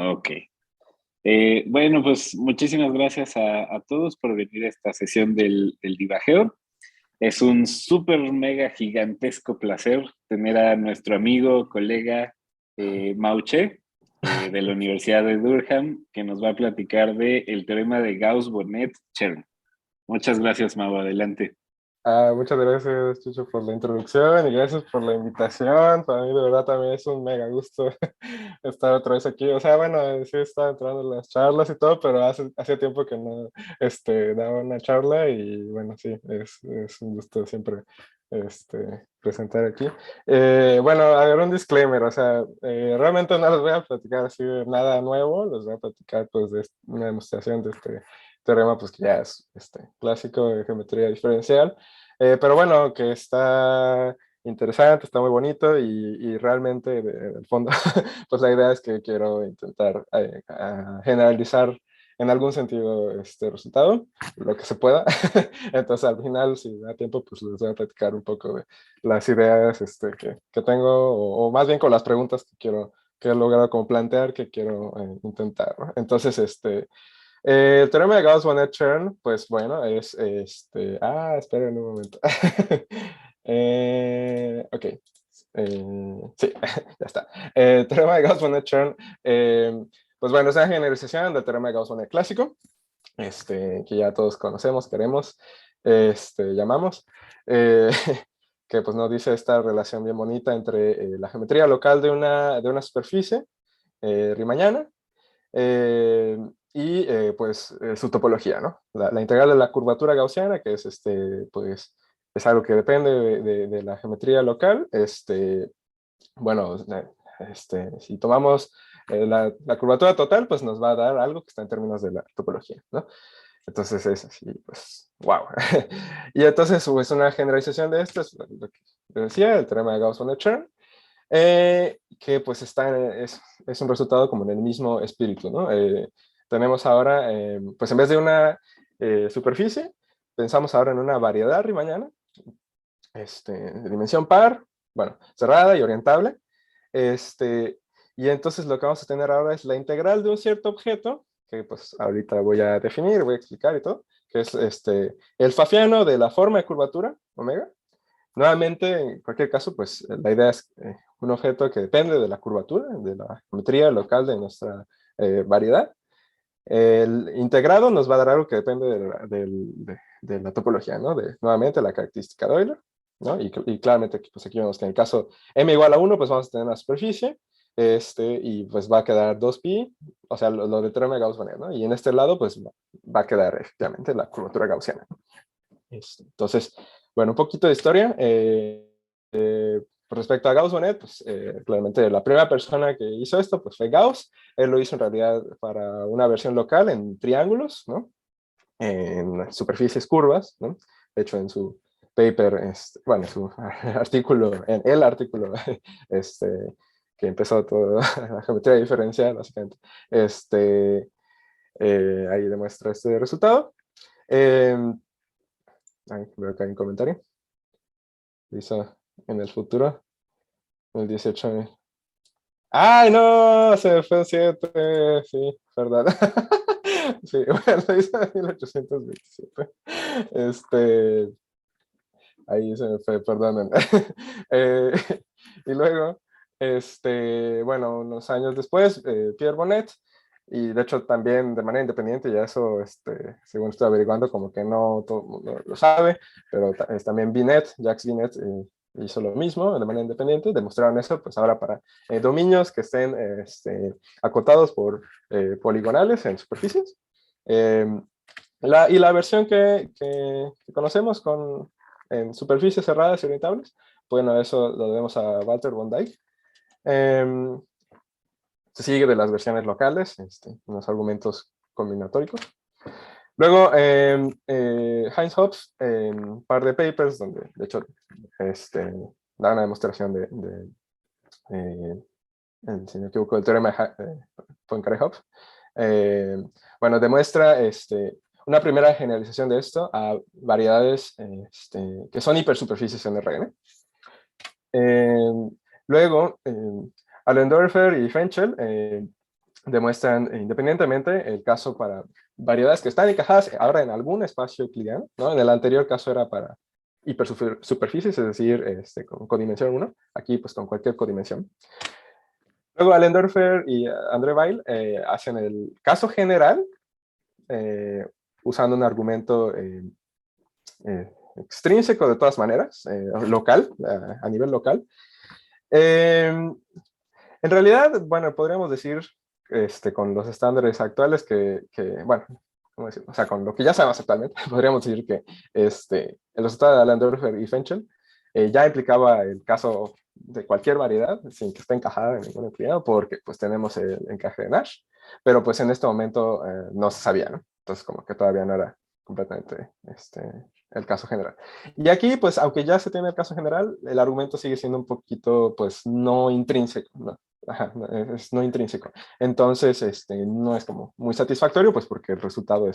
Ok. Bueno, pues muchísimas gracias a todos por venir a esta sesión del Divageo. Es un súper mega gigantesco placer tener a nuestro amigo, colega Mauche de la Universidad de Durham, que nos va a platicar el teorema de Gauss-Bonnet-Chern. Muchas gracias, Mau. Adelante. Muchas gracias, Chucho, por la introducción y gracias por la invitación. Para mí, de verdad, también es un mega gusto estar otra vez aquí. O sea, bueno, sí estaba entrando en las charlas y todo, pero hace tiempo que no daba una charla y bueno, sí, es un gusto siempre presentar aquí. Bueno, a ver, un disclaimer, o sea, realmente no les voy a platicar así de nada nuevo, les voy a platicar pues de una demostración de este teorema, pues que ya es clásico de geometría diferencial. Pero bueno, que está interesante, está muy bonito y realmente, en el fondo, pues la idea es que quiero intentar generalizar en algún sentido este resultado, lo que se pueda. Entonces, al final, si da tiempo, pues les voy a platicar un poco de las ideas que tengo, o más bien con las preguntas que he logrado como plantear, que quiero intentar, ¿no? Entonces, el teorema de Gauss-Bonnet-Chern, pues bueno, es esperen un momento. Ok. Sí, ya está. El teorema de Gauss-Bonnet-Chern, pues bueno, es una generalización del teorema de Gauss-Bonnet clásico, que ya todos conocemos, queremos, llamamos, eh, que pues nos dice esta relación bien bonita entre la geometría local de una superficie riemanniana, eh, y pues su topología, ¿no? La integral de la curvatura gaussiana, que es pues es algo que depende de la geometría local. Bueno, si tomamos la curvatura total, pues nos va a dar algo que está en términos de la topología, ¿no? Entonces es así, pues, wow. Y entonces es una generalización de esto, es lo que decía, el teorema de Gauss-Bonnet-Chern, que pues es un resultado como en el mismo espíritu, ¿no? Tenemos ahora, pues en vez de una superficie, pensamos ahora en una variedad riemanniana, de dimensión par, bueno, cerrada y orientable, y entonces lo que vamos a tener ahora es la integral de un cierto objeto, que pues ahorita voy a definir, voy a explicar y todo, que es el fafiano de la forma de curvatura, omega. Nuevamente, en cualquier caso, pues la idea es un objeto que depende de la curvatura, de la geometría local de nuestra variedad. El integrado nos va a dar algo que depende de la topología, ¿no? Nuevamente, la característica de Euler, ¿no? Y claramente, pues aquí vemos que en el caso m igual a 1, pues vamos a tener una superficie, y pues va a quedar 2pi, o sea, lo de teorema de Gauss-Bonnet, ¿no? Y en este lado, pues va a quedar efectivamente la curvatura gaussiana. Entonces, bueno, un poquito de historia. Respecto a Gauss-Bonnet, pues claramente la primera persona que hizo esto pues, fue Gauss. Él lo hizo en realidad para una versión local en triángulos, ¿no? En superficies curvas, ¿no? De hecho, en su paper, bueno, su artículo, en el artículo que empezó toda la geometría diferencial, básicamente, ahí demuestra este resultado. Eh, Veo que hay un comentario. Hizo en el futuro, en el 18. ¡Ay, no! Se me fue un 7. Sí, verdad. Sí, bueno, lo hizo en 1827. Ahí se me fue, perdonen. Eh, y luego, bueno, unos años después, Pierre Bonnet, y de hecho también de manera independiente, ya eso, según estoy averiguando, como que no todo el mundo lo sabe, pero también Binet, Jacques Binet, hizo lo mismo de manera independiente, demostraron eso, pues ahora para dominios que estén acotados por poligonales en superficies. Y la versión que conocemos en superficies cerradas y orientables, bueno, eso lo debemos a Walter von Dijk. Se sigue de las versiones locales, unos argumentos combinatóricos. Luego, Heinz Hobbs, un par de papers donde, de hecho, da una demostración si no me equivoco, el teorema de Poincaré-Hobbs. Bueno, demuestra una primera generalización de esto a variedades que son hipersuperficies en RN. Luego, Allendorfer y Fenchel demuestran independientemente el caso para variedades que están encajadas ahora en algún espacio euclidiano, ¿no? En el anterior caso era para hipersuperficies, es decir, con codimensión 1, aquí pues con cualquier codimensión. Luego Allendorfer y André Weil hacen el caso general usando un argumento extrínseco de todas maneras, local, a nivel local. En realidad, bueno, podríamos decir con los estándares actuales bueno, ¿cómo decirlo? O sea, con lo que ya sabemos actualmente, podríamos decir que el resultado de Allendorfer y Fenchel ya implicaba el caso de cualquier variedad sin que esté encajada en ningún empleado, porque pues tenemos el encaje de Nash, pero pues en este momento no se sabía, ¿no? Entonces como que todavía no era completamente el caso general. Y aquí, pues, aunque ya se tiene el caso general, el argumento sigue siendo un poquito, pues, no intrínseco, ¿no? Ajá, es no intrínseco. Entonces, no es como muy satisfactorio, pues, porque el resultado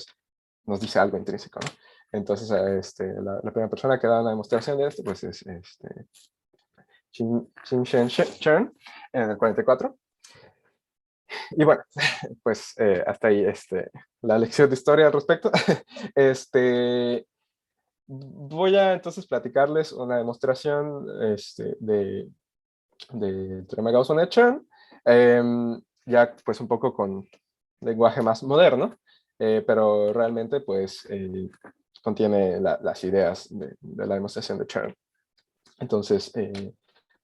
nos dice algo intrínseco, ¿no? Entonces, la primera persona que da una demostración de esto, pues, es Shen Chern en el 44. Y bueno, pues, hasta ahí, la lección de historia al respecto. Voy a entonces platicarles una demostración de teorema de Gauss-Bonnet-Chern, ya pues un poco con lenguaje más moderno, pero realmente pues contiene las ideas de la demostración de Chern. Entonces,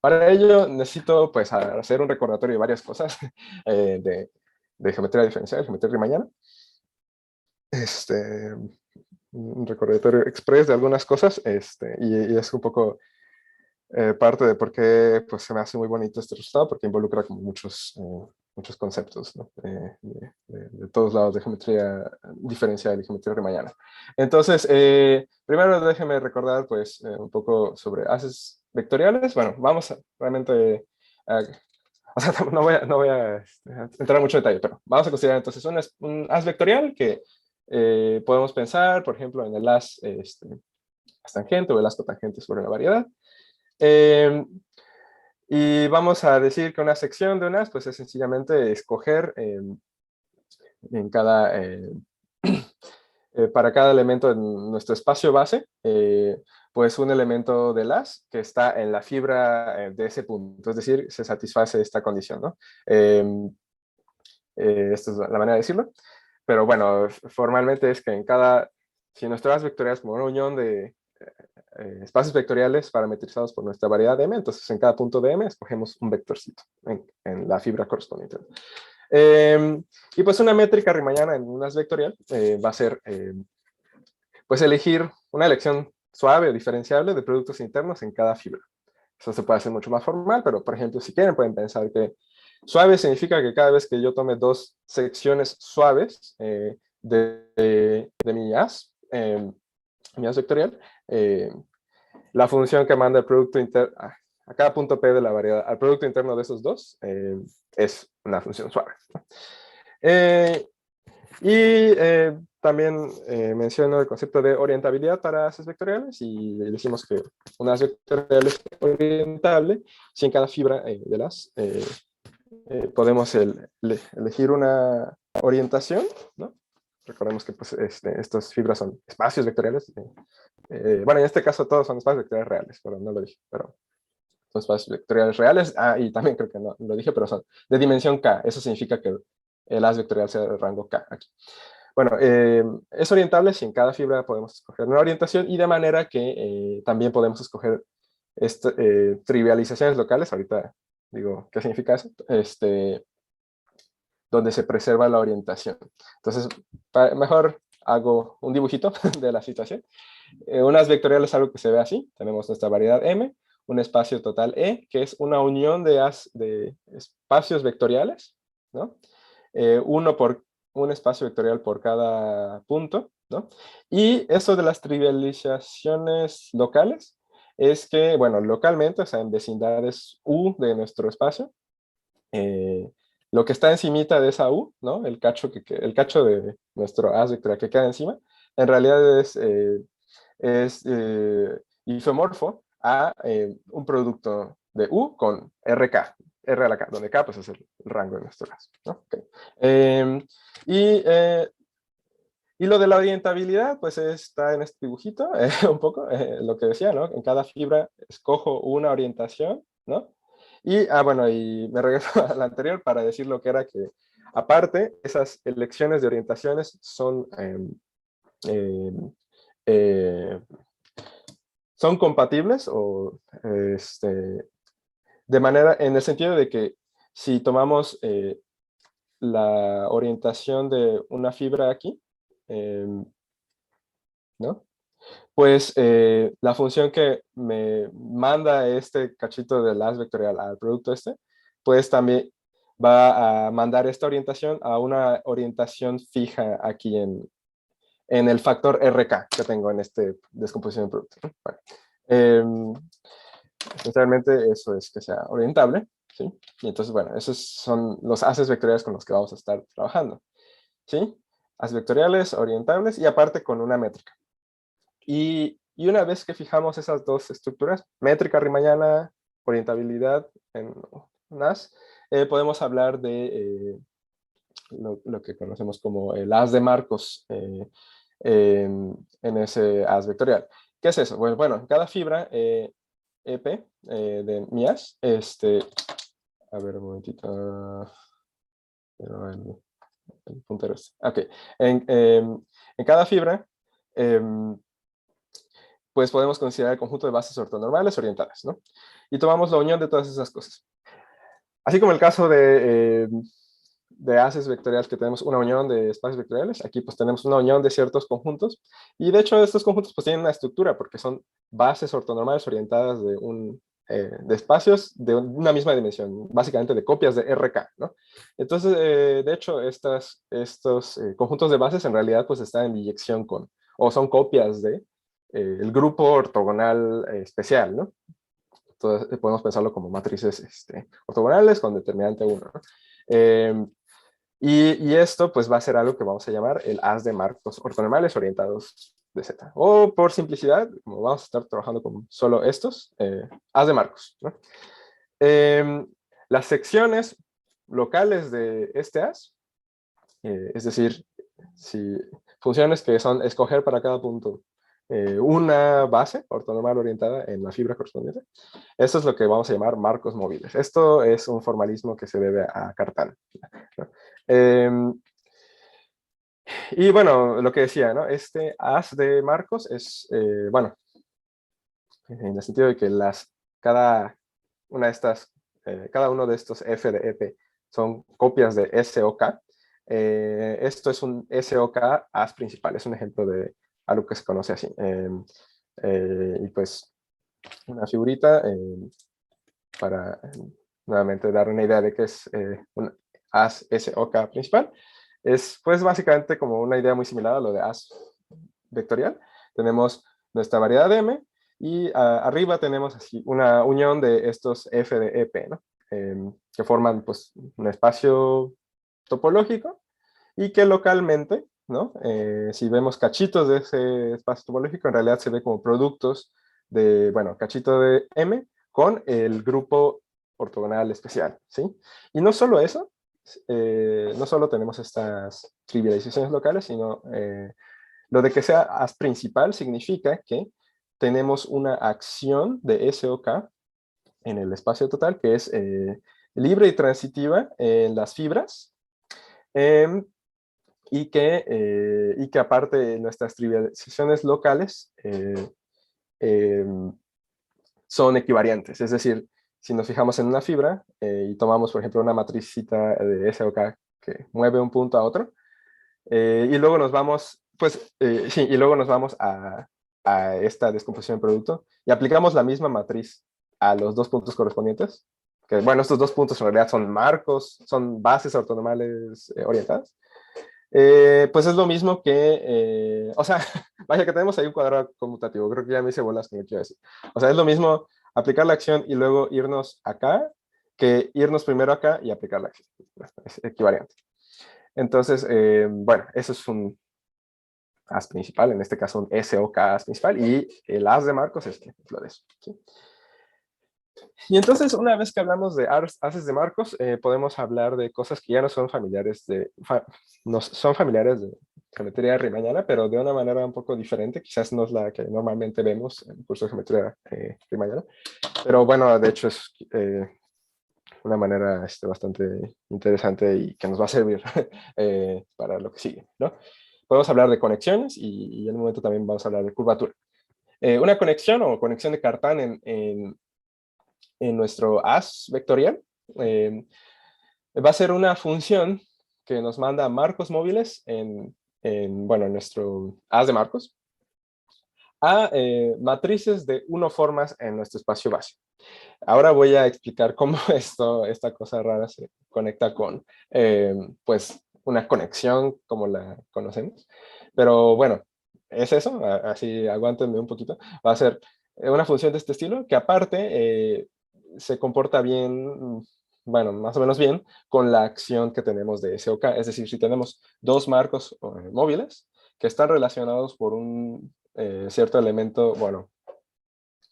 para ello necesito pues hacer un recordatorio de varias cosas de geometría diferencial, geometría riemanniana. Un recordatorio express de algunas cosas, y es un poco parte de por qué pues, se me hace muy bonito este resultado, porque involucra como muchos conceptos, ¿no? De todos lados de geometría diferencial y geometría riemanniana. Entonces, primero déjenme recordar pues, un poco sobre haces vectoriales. Bueno, vamos a realmente... o sea, no voy a entrar en mucho detalle, pero vamos a considerar entonces un haz vectorial que podemos pensar, por ejemplo, en el haz tangente o el haz cotangente sobre una variedad. Y vamos a decir que una sección de un haz pues, es sencillamente escoger en cada, para cada elemento de nuestro espacio base, pues un elemento del haz que está en la fibra de ese punto, es decir, se satisface esta condición, ¿no? Esta es la manera de decirlo. Pero bueno, formalmente es que si nuestro haz vectorial es como una unión de espacios vectoriales parametrizados por nuestra variedad M, entonces en cada punto de M escogemos un vectorcito en la fibra correspondiente. Y pues una métrica riemanniana en un haz vectorial va a ser pues elegir una elección suave o diferenciable de productos internos en cada fibra. Eso se puede hacer mucho más formal, pero por ejemplo, si quieren pueden pensar que suave significa que cada vez que yo tome dos secciones suaves de mi haz vectorial, la función que manda el producto interno a cada punto P de la variedad, al producto interno de esos dos, es una función suave. También menciono el concepto de orientabilidad para haces vectoriales y decimos que un haz vectorial es orientable si en cada fibra de las podemos elegir una orientación, ¿no? Recordemos que pues, estas fibras son espacios vectoriales. Bueno, en este caso todos son espacios vectoriales reales, pero no lo dije, pero son espacios vectoriales reales. Y también creo que no lo dije, pero son de dimensión K. Eso significa que el haz vectorial sea de rango K aquí. Bueno, es orientable si en cada fibra podemos escoger una orientación y de manera que también podemos escoger trivializaciones locales. Ahorita digo, ¿qué significa eso? Donde se preserva la orientación. Entonces, mejor hago un dibujito de la situación. Un haz vectorial es algo que se ve así. Tenemos nuestra variedad M, un espacio total E, que es una unión de espacios vectoriales, ¿no? Un espacio vectorial por cada punto, ¿no? Y eso de las trivializaciones locales es que, bueno, localmente, o sea, en vecindades U de nuestro espacio, lo que está encimita de esa U, ¿no? El cacho de nuestro haz vectorial que queda encima, en realidad es isomorfo a un producto de U con RK, R a la K, donde K pues, es el rango en nuestro caso, ¿no? Okay. Y lo de la orientabilidad, pues está en este dibujito, un poco, lo que decía, ¿no? En cada fibra escojo una orientación, ¿no? Y, bueno, y me regreso a la anterior para decir lo que era que, aparte, esas elecciones de orientaciones son, eh, son compatibles o, de manera, en el sentido de que si tomamos la orientación de una fibra aquí, ¿no? Pues la función que me manda este cachito del as vectorial al producto pues también va a mandar esta orientación a una orientación fija aquí en el factor RK que tengo en este descomposición de producto. Bueno, esencialmente eso es que sea orientable, ¿sí? Y entonces, bueno, esos son los haces vectoriales con los que vamos a estar trabajando, ¿sí? Haces vectoriales, orientables y aparte con una métrica. Y una vez que fijamos esas dos estructuras, métrica riemanniana, orientabilidad en NAS, podemos hablar de lo que conocemos como el haz de Marcos en ese haz vectorial. ¿Qué es eso? Bueno, en cada fibra EP de mi haz, a ver un momentito, el puntero ok, en cada fibra, pues podemos considerar el conjunto de bases ortonormales orientadas, ¿no? Y tomamos la unión de todas esas cosas. Así como el caso de haces vectoriales que tenemos una unión de espacios vectoriales, aquí pues tenemos una unión de ciertos conjuntos, y de hecho estos conjuntos pues tienen una estructura porque son bases ortonormales orientadas de espacios de una misma dimensión, básicamente de copias de RK, ¿no? Entonces, de hecho, estos conjuntos de bases en realidad pues están en biyección o son copias de el grupo ortogonal especial, ¿no? Entonces, podemos pensarlo como matrices ortogonales con determinante 1, ¿no? Y esto pues va a ser algo que vamos a llamar el haz de marcos ortonormales orientados de Z. O por simplicidad, como vamos a estar trabajando con solo estos, haz de marcos, ¿no? Las secciones locales de este haz, es decir, si funciones que son escoger para cada punto una base ortonormal orientada en la fibra correspondiente. Esto es lo que vamos a llamar marcos móviles. Esto es un formalismo que se debe a Cartan, ¿no? Y bueno, lo que decía, ¿no? Este haz de marcos es, bueno, en el sentido de que cada uno de estos F de EP son copias de SOK. Esto es un SOK haz principal, es un ejemplo de algo que se conoce así. Y pues una figurita para nuevamente dar una idea de qué es un haz SOK principal. Es pues básicamente como una idea muy similar a lo de haz vectorial. Tenemos nuestra variedad M y arriba tenemos así una unión de estos F de EP, ¿no? Que forman pues un espacio topológico y que localmente, ¿no? Si vemos cachitos de ese espacio topológico, en realidad se ve como productos de, bueno, cachito de M con el grupo ortogonal especial, ¿sí? Y no solo eso, no solo tenemos estas trivializaciones locales, sino lo de que sea as principal significa que tenemos una acción de SOK en el espacio total que es libre y transitiva en las fibras y que aparte de nuestras trivializaciones locales son equivariantes. Es decir, si nos fijamos en una fibra y tomamos, por ejemplo, una matricita de SOK que mueve un punto a otro, y luego nos vamos, pues, sí, y luego nos vamos a esta descomposición de producto y aplicamos la misma matriz a los dos puntos correspondientes, que bueno, estos dos puntos en realidad son marcos, son bases ortonormales orientadas. Pues es lo mismo que, o sea, vaya que tenemos ahí un cuadrado conmutativo, creo que ya me hice bolas con lo que iba a decir. O sea, es lo mismo aplicar la acción y luego irnos acá, que irnos primero acá y aplicar la acción. Es equivariante. Entonces, bueno, eso es un haz principal, en este caso un SOK haz principal, y el haz de marcos es ejemplo de eso, ¿sí? Y entonces, una vez que hablamos de haces de marcos, podemos hablar de cosas que ya no son familiares no son familiares de geometría riemanniana, pero de una manera un poco diferente. Quizás no es la que normalmente vemos en el curso de geometría riemanniana. Pero bueno, de hecho es una manera bastante interesante y que nos va a servir para lo que sigue, ¿no? Podemos hablar de conexiones y en un momento también vamos a hablar de curvatura. Una conexión o conexión de Cartan en nuestro haz vectorial va a ser una función que nos manda marcos móviles bueno, en nuestro haz de marcos a matrices de formas en nuestro espacio base. Ahora voy a explicar cómo esta cosa rara se conecta con pues una conexión como la conocemos. Pero bueno, es eso, así aguántenme un poquito. Va a ser una función de este estilo que aparte se comporta bien, bueno, más o menos bien, con la acción que tenemos de SOK. Es decir, si tenemos dos marcos móviles que están relacionados por un cierto elemento, bueno,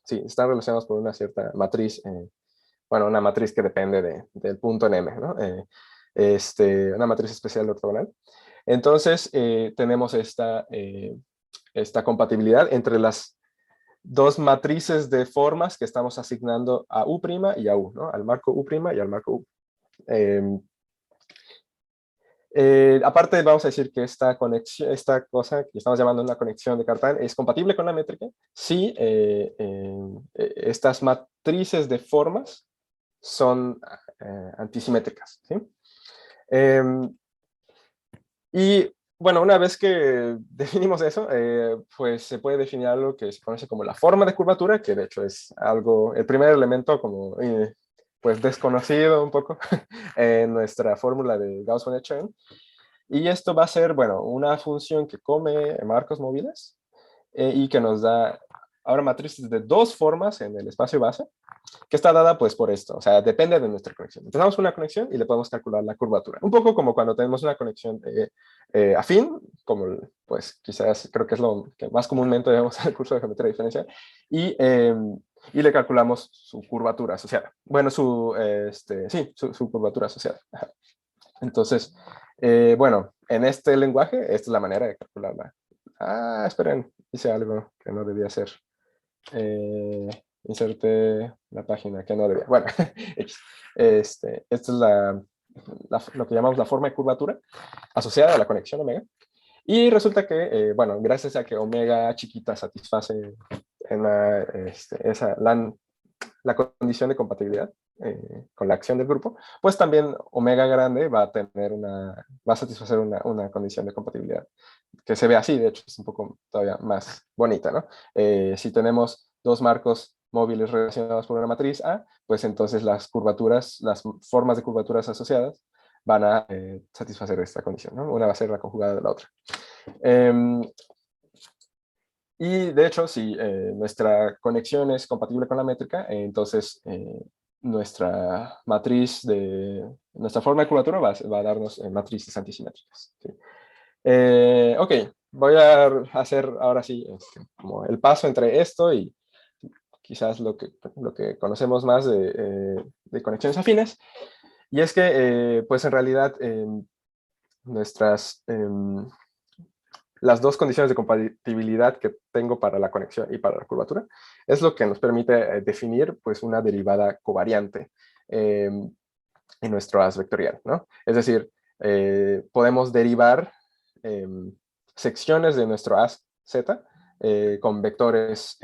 sí, están relacionados por una cierta matriz, bueno, una matriz que depende del punto en M, ¿no? Una matriz especial ortogonal. Entonces, tenemos esta compatibilidad entre las dos matrices de formas que estamos asignando a U' y a U, ¿no? Al marco U' y al marco U. Aparte, vamos a decir que esta conexión, esta cosa que estamos llamando una conexión de Cartan es compatible con la métrica si estas matrices de formas son antisimétricas, ¿sí? Y bueno, una vez que definimos eso, pues se puede definir algo que se conoce como la forma de curvatura, que de hecho es algo, el primer elemento como pues desconocido un poco en nuestra fórmula de Gauss-Bonnet-Chern. Y esto va a ser, bueno, una función que come marcos móviles y que nos da ahora matrices de dos formas en el espacio base, que está dada pues por esto, o sea, depende de nuestra conexión. Empezamos con una conexión y le podemos calcular la curvatura. Un poco como cuando tenemos una conexión afín, como pues quizás creo que es lo que más comúnmente vemos en el curso de geometría diferencial, y le calculamos su curvatura asociada. Bueno, sí, su curvatura asociada. Ajá. Entonces, bueno, en este lenguaje, esta es la manera de calcularla. Ah, esperen, hice algo que no debía hacer. Inserté la página que no debía. Bueno, esta es lo que llamamos la forma de curvatura asociada a la conexión omega. Y resulta que, bueno, gracias a que omega chiquita satisface en la condición de compatibilidad con la acción del grupo, pues también omega grande va a satisfacer una condición de compatibilidad que se ve así, de hecho es un poco todavía más bonita, ¿no? Si tenemos dos marcos móviles relacionados por una matriz A, pues entonces las formas de curvaturas asociadas van a satisfacer esta condición, ¿no? Una va a ser la conjugada de la otra. Y de hecho, si nuestra conexión es compatible con la métrica, entonces nuestra forma de curvatura va a darnos matrices antisimétricas. ¿Sí? Ok, voy a hacer ahora sí como el paso entre esto y quizás lo que conocemos más de conexiones afines. Y es que, pues en realidad, las dos condiciones de compatibilidad que tengo para la conexión y para la curvatura es lo que nos permite definir pues una derivada covariante en nuestro haz vectorial, ¿no? Es decir, podemos derivar secciones de nuestro haz z con vectores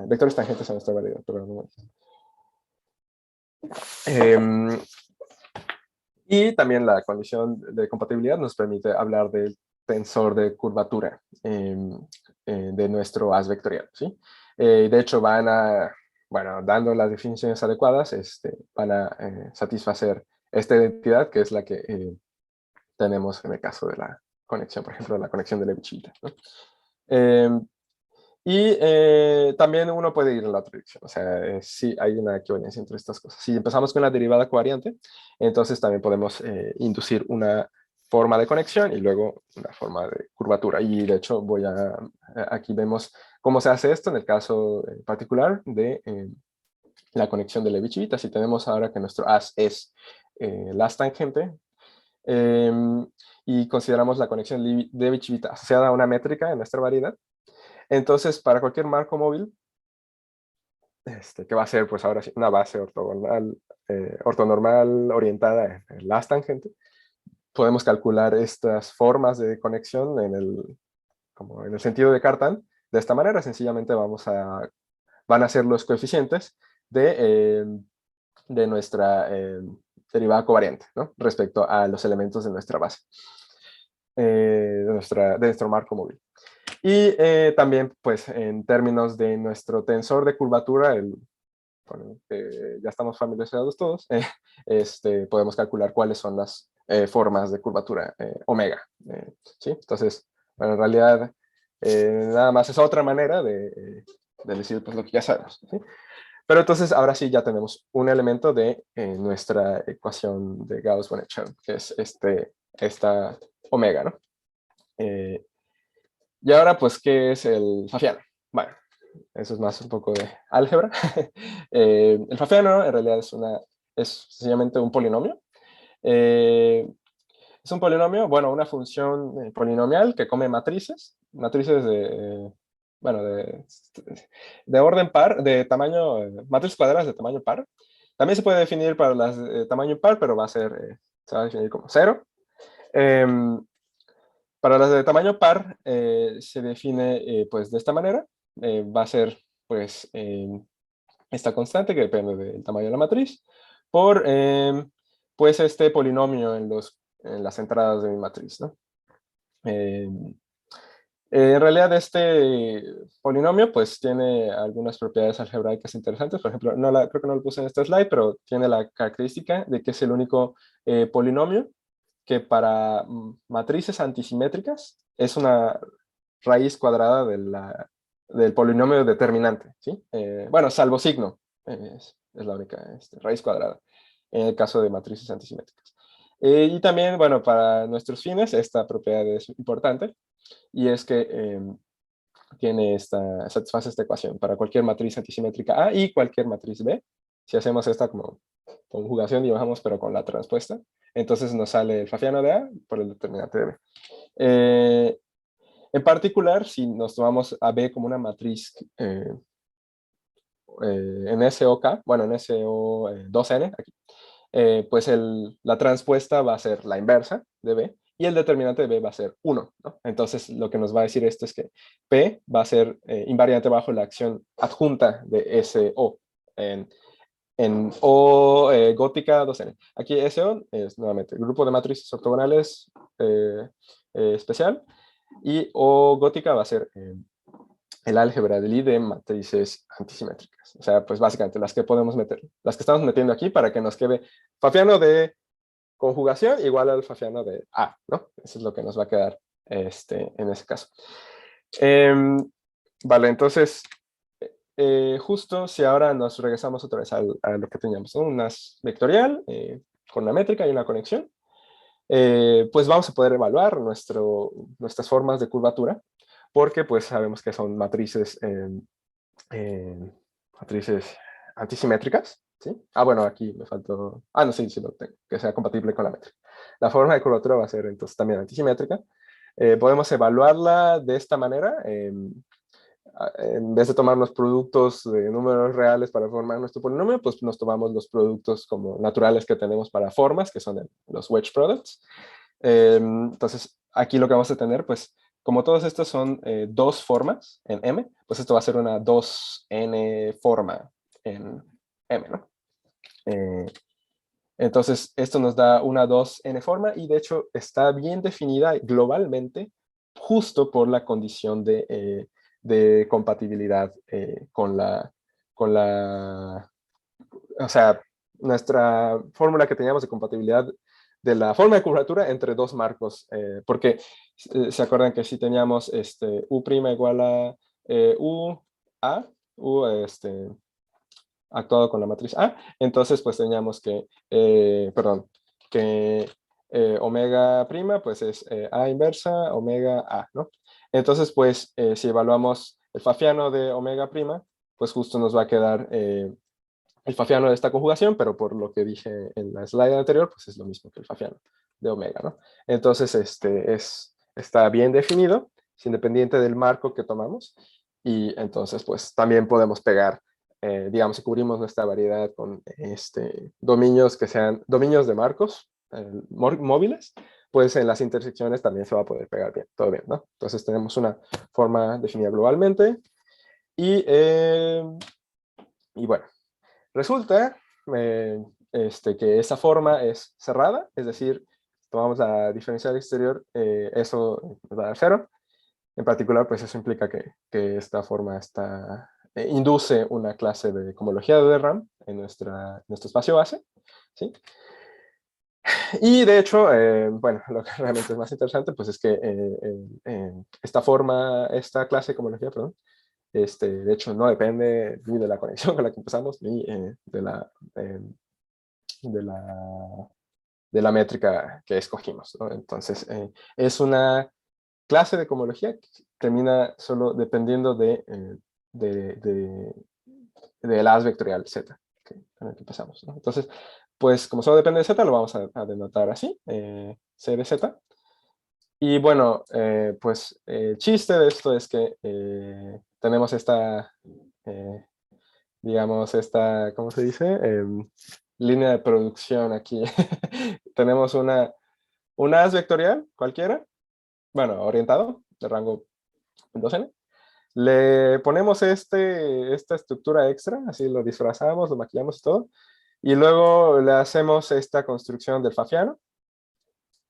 vectores tangentes a nuestra variedad. Y también la condición de compatibilidad nos permite hablar del tensor de curvatura de nuestro haz vectorial, ¿sí? De hecho, bueno, dando las definiciones adecuadas, van a satisfacer esta identidad, que es la que tenemos en el caso de la conexión, por ejemplo, la conexión de Levi-Childe, ¿no? Y también uno puede ir en la otra dirección, o sea, sí hay una equivalencia entre estas cosas. Si empezamos con la derivada covariante, entonces también podemos inducir una forma de conexión y luego una forma de curvatura. Y de hecho aquí vemos cómo se hace esto en el caso particular la conexión de Levi-Civita. Si tenemos ahora que nuestro as es las tangente, y consideramos la conexión Levi-Civita asociada a una métrica en nuestra variedad, entonces para cualquier marco móvil, que va a ser pues ahora sí una base ortonormal orientada en las tangente, podemos calcular estas formas de conexión como en el sentido de Cartan. De esta manera, sencillamente van a ser los coeficientes de nuestra derivada covariante, ¿no? Respecto a los elementos de nuestra base, de nuestro marco móvil. Y también, pues, en términos de nuestro tensor de curvatura, con el que ya estamos familiarizados todos, podemos calcular cuáles son las formas de curvatura omega. ¿Sí? Entonces, bueno, en realidad, nada más es otra manera de decir pues, lo que ya sabemos. ¿Sí? Pero entonces, ahora sí ya tenemos un elemento de nuestra ecuación de Gauss-Bonnet-Chern, que es esta omega, ¿no? Y ahora, pues, ¿qué es el Pfaffiano? Bueno, eso es más un poco de álgebra. El Pfaffiano en realidad es sencillamente un polinomio. Es un polinomio, bueno, una función polinomial que come matrices bueno, de orden par, de tamaño, matrices cuadradas de tamaño par. También se puede definir para las de tamaño impar, pero se va a definir como 0. Para las de tamaño par se define pues de esta manera. Va a ser pues esta constante que depende del tamaño de la matriz por pues este polinomio en las entradas de mi matriz, ¿no? En realidad este polinomio pues tiene algunas propiedades algebraicas interesantes. Por ejemplo, creo que no lo puse en este slide, pero tiene la característica de que es el único polinomio que para matrices antisimétricas es una raíz cuadrada del polinomio determinante, ¿sí? Bueno, salvo signo, es la única raíz cuadrada en el caso de matrices antisimétricas. Y también, bueno, para nuestros fines, esta propiedad es importante, y es que satisface esta ecuación para cualquier matriz antisimétrica A y cualquier matriz B. Si hacemos esta como conjugación y bajamos, pero con la transpuesta, entonces nos sale el Pfaffiano de A por el determinante de B. En particular, si nos tomamos a B como una matriz en SOK, bueno, en SO2N, aquí, pues la transpuesta va a ser la inversa de B y el determinante de B va a ser 1, ¿no? Entonces, lo que nos va a decir esto es que P va a ser invariante bajo la acción adjunta de SO en O gótica 2N. Aquí SO es nuevamente el grupo de matrices ortogonales especial, y O gótica va a ser el álgebra de Lie de matrices antisimétricas. O sea, pues básicamente las que podemos meter, las que estamos metiendo aquí para que nos quede Pfaffiano de conjugación igual al Pfaffiano de A, ¿no? Eso es lo que nos va a quedar en ese caso. Vale, entonces, justo si ahora nos regresamos otra vez a lo que teníamos, ¿no? Una vectorial con una métrica y una conexión, pues vamos a poder evaluar nuestras formas de curvatura, porque pues sabemos que son matrices antisimétricas, ¿sí? Ah, bueno, aquí me faltó... Ah, no, sí, sí lo tengo, que sea compatible con la métrica. La forma de curvatura va a ser entonces también antisimétrica. Podemos evaluarla de esta manera. En vez de tomar los productos de números reales para formar nuestro polinomio, pues nos tomamos los productos como naturales que tenemos para formas, que son los wedge products. Entonces, aquí lo que vamos a tener, pues, como todos estos son dos formas en M, pues esto va a ser una 2n forma en M, ¿no? Entonces, esto nos da una 2n forma, y de hecho está bien definida globalmente justo por la condición de compatibilidad o sea, nuestra fórmula que teníamos de compatibilidad de la forma de curvatura entre dos marcos, porque se acuerdan que si teníamos U' igual a U A, U actuado con la matriz A, entonces pues teníamos que, que omega prima pues es A inversa, omega A, ¿no? Entonces pues si evaluamos el Pfaffiano de omega prima, pues justo nos va a quedar el fafiano de esta conjugación, pero por lo que dije en la slide anterior, pues es lo mismo que el fafiano de omega, ¿no? Entonces, está bien definido, es independiente del marco que tomamos, y entonces, pues también podemos pegar, digamos, si cubrimos nuestra variedad con dominios que sean dominios de marcos móviles, pues en las intersecciones también se va a poder pegar bien, todo bien, ¿no? Entonces tenemos una forma definida globalmente, y bueno, resulta que esa forma es cerrada, es decir, tomamos la diferencial exterior, eso nos va a dar cero. En particular, pues eso implica que esta forma induce una clase de cohomología de RAM en nuestro espacio base, ¿sí? Y de hecho, bueno, lo que realmente es más interesante, pues es que esta clase de cohomología, perdón, de hecho no depende ni de la conexión con la que empezamos, ni eh, de la, de la métrica que escogimos, ¿no? Entonces, es una clase de cohomología que termina solo dependiendo del as vectorial z, con el que empezamos, ¿no? Entonces, pues como solo depende de z, lo vamos a denotar así, c de z. Y bueno, pues el chiste de esto es que tenemos eh, digamos, ¿cómo se dice? Línea de producción aquí. Tenemos una as vectorial cualquiera, bueno, orientado, de rango 2n. Le ponemos esta estructura extra, así lo disfrazamos, lo maquillamos y todo, y luego le hacemos esta construcción del fafiano,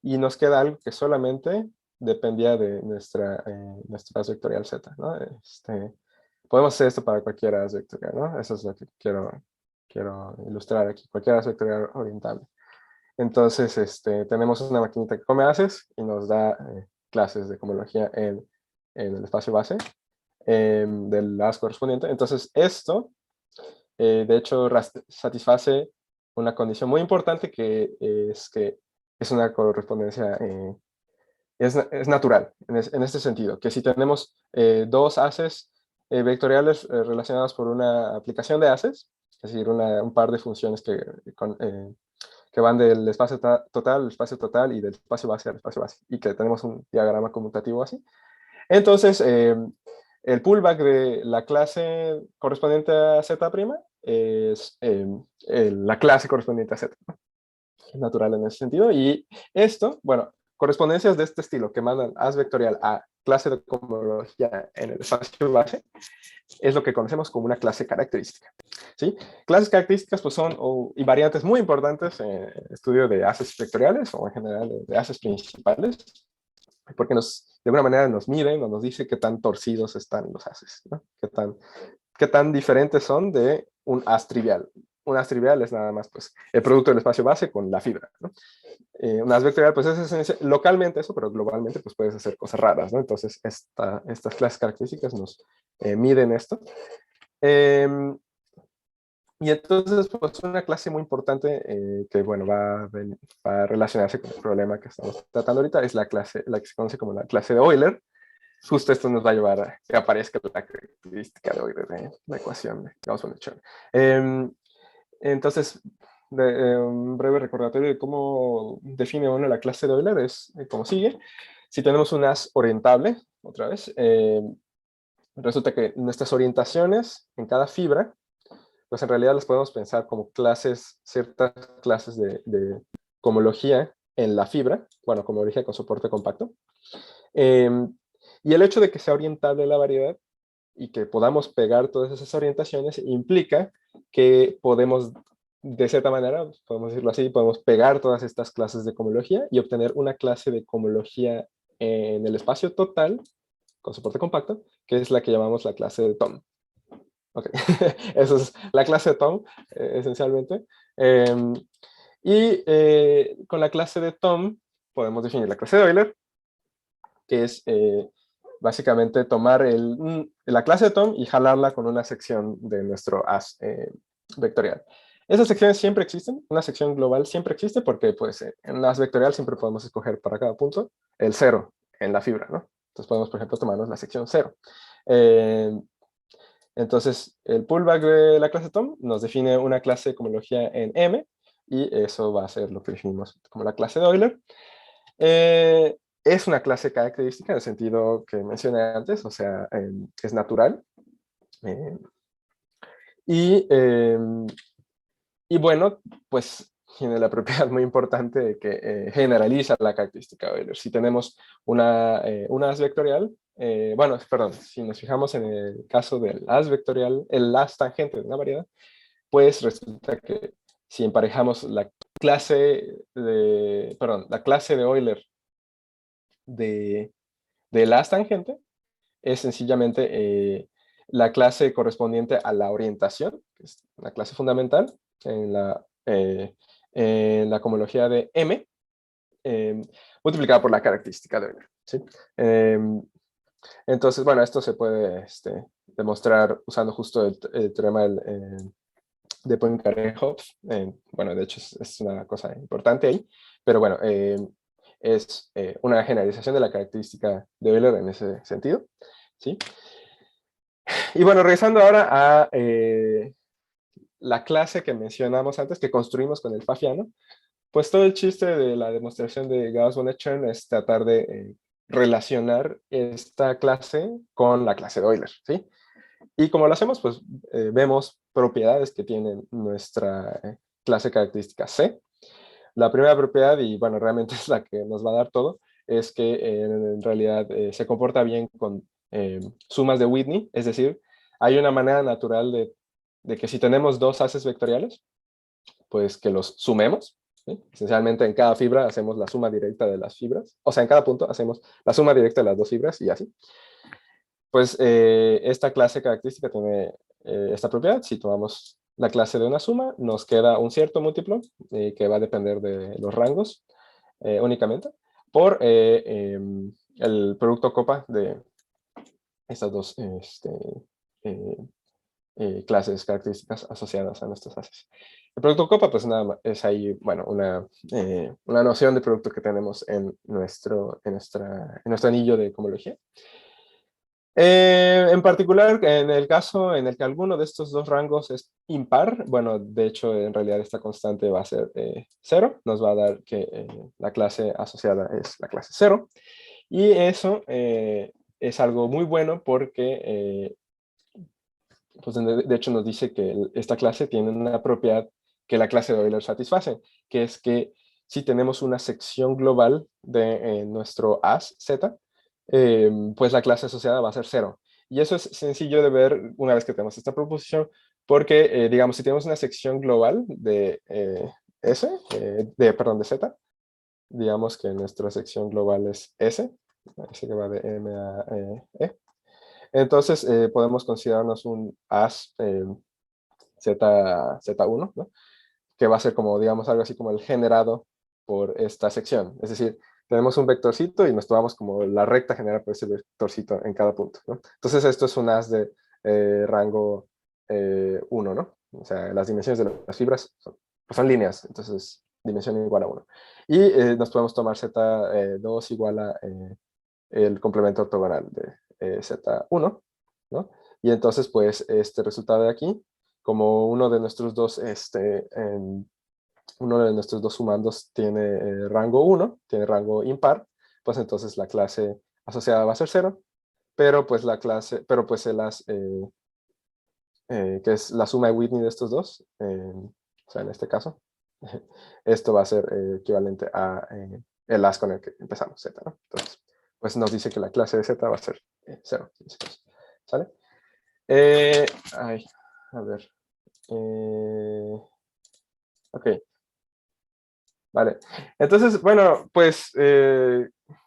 y nos queda algo que solamente dependía de nuestra as vectorial z, ¿no? Podemos hacer esto para cualquier as vectorial, ¿no? Eso es lo que quiero ilustrar aquí, cualquier as vectorial orientable. Entonces, tenemos una maquinita que come ases y nos da clases de cohomología en el espacio base del as correspondiente. Entonces, esto, de hecho, satisface una condición muy importante que es una correspondencia, es natural en este sentido, que si tenemos dos ases vectoriales relacionados por una aplicación de ases, es decir, un par de funciones que van del espacio total al espacio total y del espacio base al espacio base, y que tenemos un diagrama conmutativo así. Entonces, el pullback de la clase correspondiente a Z' es la clase correspondiente a Z, ¿no? Es natural en ese sentido. Y esto, bueno, correspondencias de este estilo que mandan as vectorial a clase de cohomología en el espacio base es lo que conocemos como una clase característica, ¿sí? Clases características pues son invariantes muy importantes en el estudio de haces vectoriales o en general de haces principales, porque de alguna manera nos miden o nos dice qué tan torcidos están los haces, ¿no? Qué tan diferentes son de un as trivial. Un as trivial es nada más pues, el producto del espacio base con la fibra, ¿no? Un as vectorial pues es localmente eso, pero globalmente pues puedes hacer cosas raras, ¿no? Entonces estas clases características nos miden esto. Y entonces, pues una clase muy importante que, bueno, va a relacionarse con el problema que estamos tratando ahorita es la que se conoce como la clase de Euler. Justo esto nos va a llevar a que aparezca la característica de Euler de la ecuación de Gauss-Bonnet-Chern. Entonces, un breve recordatorio de cómo define uno la clase de Euler es como sigue. Si tenemos un as orientable, otra vez, resulta que nuestras orientaciones en cada fibra pues en realidad las podemos pensar como ciertas clases de cohomología en la fibra, bueno, cohomología con soporte compacto. Y el hecho de que sea orientable la variedad y que podamos pegar todas esas orientaciones implica que podemos, de cierta manera, podemos decirlo así, podemos pegar todas estas clases de cohomología y obtener una clase de cohomología en el espacio total con soporte compacto, que es la que llamamos la clase de Thom. Ok, esa es la clase de Thom, esencialmente. Con la clase de Thom podemos definir la clase de Euler, que es básicamente tomar la clase de Thom y jalarla con una sección de nuestro as vectorial. Esas secciones siempre existen, una sección global siempre existe porque pues, en un as vectorial siempre podemos escoger para cada punto el cero en la fibra, ¿no? Entonces podemos, por ejemplo, tomarnos la sección 0. Entonces, el pullback de la clase Tom nos define una clase de cohomología en M, y eso va a ser lo que definimos como la clase de Euler. Es una clase característica en el sentido que mencioné antes, o sea, es natural. Eh, y, eh, y bueno, pues tiene la propiedad muy importante de que generaliza la característica de Euler. Si tenemos una haz vectorial, bueno, perdón, si nos fijamos en el caso del haz vectorial, el haz tangente de una variedad, pues resulta que si emparejamos la clase de Euler del haz tangente, es sencillamente la clase correspondiente a la orientación, que es una clase fundamental en la cohomología de M, multiplicada por la característica de Euler, ¿sí? Eh, entonces, bueno, esto se puede demostrar usando justo el teorema de Poincaré-Hopf. Bueno, de hecho es una cosa importante ahí, pero bueno, es una generalización de la característica de Euler en ese sentido, ¿sí? Y bueno, regresando ahora a la clase que mencionamos antes, que construimos con el Pfaffiano, pues todo el chiste de la demostración de Gauss-Bonnet-Chern es tratar de relacionar esta clase con la clase de Euler, ¿sí? Y como lo hacemos, pues vemos propiedades que tiene nuestra clase característica C. La primera propiedad, y bueno, realmente es la que nos va a dar todo, es que en realidad se comporta bien con sumas de Whitney, es decir, hay una manera natural de que si tenemos dos haces vectoriales, pues que los sumemos, ¿sí? Esencialmente en cada fibra hacemos la suma directa de las fibras, o sea, en cada punto hacemos la suma directa de las dos fibras y así. Pues esta clase característica tiene esta propiedad. Si tomamos la clase de una suma, nos queda un cierto múltiplo que va a depender de los rangos únicamente por el producto copa de estas dos eh, clases características asociadas a nuestras haces. El producto copa, pues nada más, es ahí, bueno, una noción de producto que tenemos en nuestro anillo de cohomología. En particular, en el caso en el que alguno de estos dos rangos es impar, bueno, de hecho, en realidad esta constante va a ser 0, nos va a dar que la clase asociada es la clase 0, y eso es algo muy bueno porque, pues de hecho nos dice que esta clase tiene una propiedad que la clase de Euler satisface, que es que si tenemos una sección global de nuestro haz z, pues la clase asociada va a ser 0. Y eso es sencillo de ver una vez que tenemos esta proposición, porque, digamos, si tenemos una sección global de perdón, de Z, digamos que nuestra sección global es S, así que va de M a E. Entonces, podemos considerarnos un as Z1, ¿no? Que va a ser como, digamos, algo así como el generado por esta sección. Es decir, tenemos un vectorcito y nos tomamos como la recta generada por ese vectorcito en cada punto, ¿no? Entonces esto es un haz de rango 1, ¿no? O sea, las dimensiones de las fibras son líneas, entonces dimensión igual a 1. Y nos podemos tomar Z2 igual a el complemento ortogonal de Z1, ¿no? Y entonces, pues, este resultado de aquí, como uno de nuestros dos sumandos tiene rango 1, tiene rango impar, pues entonces la clase asociada va a ser 0, pero pues el as, que es la suma de Whitney de estos dos, o sea, en este caso, esto va a ser equivalente a el as con el que empezamos, z, ¿no? Entonces, pues nos dice que la clase de z va a ser 0, ¿sale? Ay, a ver. Ok. Vale. Entonces, bueno, pues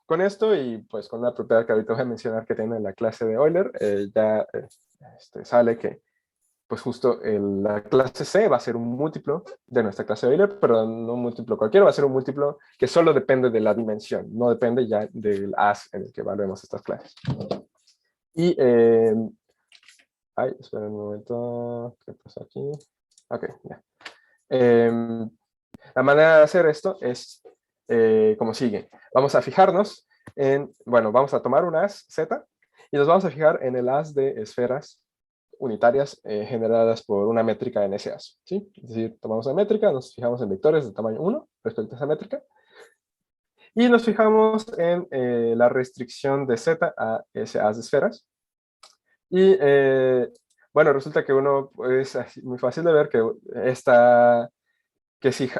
con esto y pues con la propiedad que ahorita voy a mencionar que tiene la clase de Euler, ya sale que pues justo la clase C va a ser un múltiplo de nuestra clase de Euler, pero no un múltiplo cualquiera, va a ser un múltiplo que solo depende de la dimensión, no depende ya del as en el que evaluemos estas clases. Y, espera un momento, ¿qué pasa aquí? Ok, ya. La manera de hacer esto es como sigue. Vamos a fijarnos vamos a tomar un as z y nos vamos a fijar en el as de esferas unitarias generadas por una métrica en ese as, ¿sí? Es decir, tomamos una métrica, nos fijamos en vectores de tamaño 1 respecto a esa métrica, y nos fijamos en la restricción de z a ese as de esferas. Y bueno, resulta que uno es muy fácil de ver que si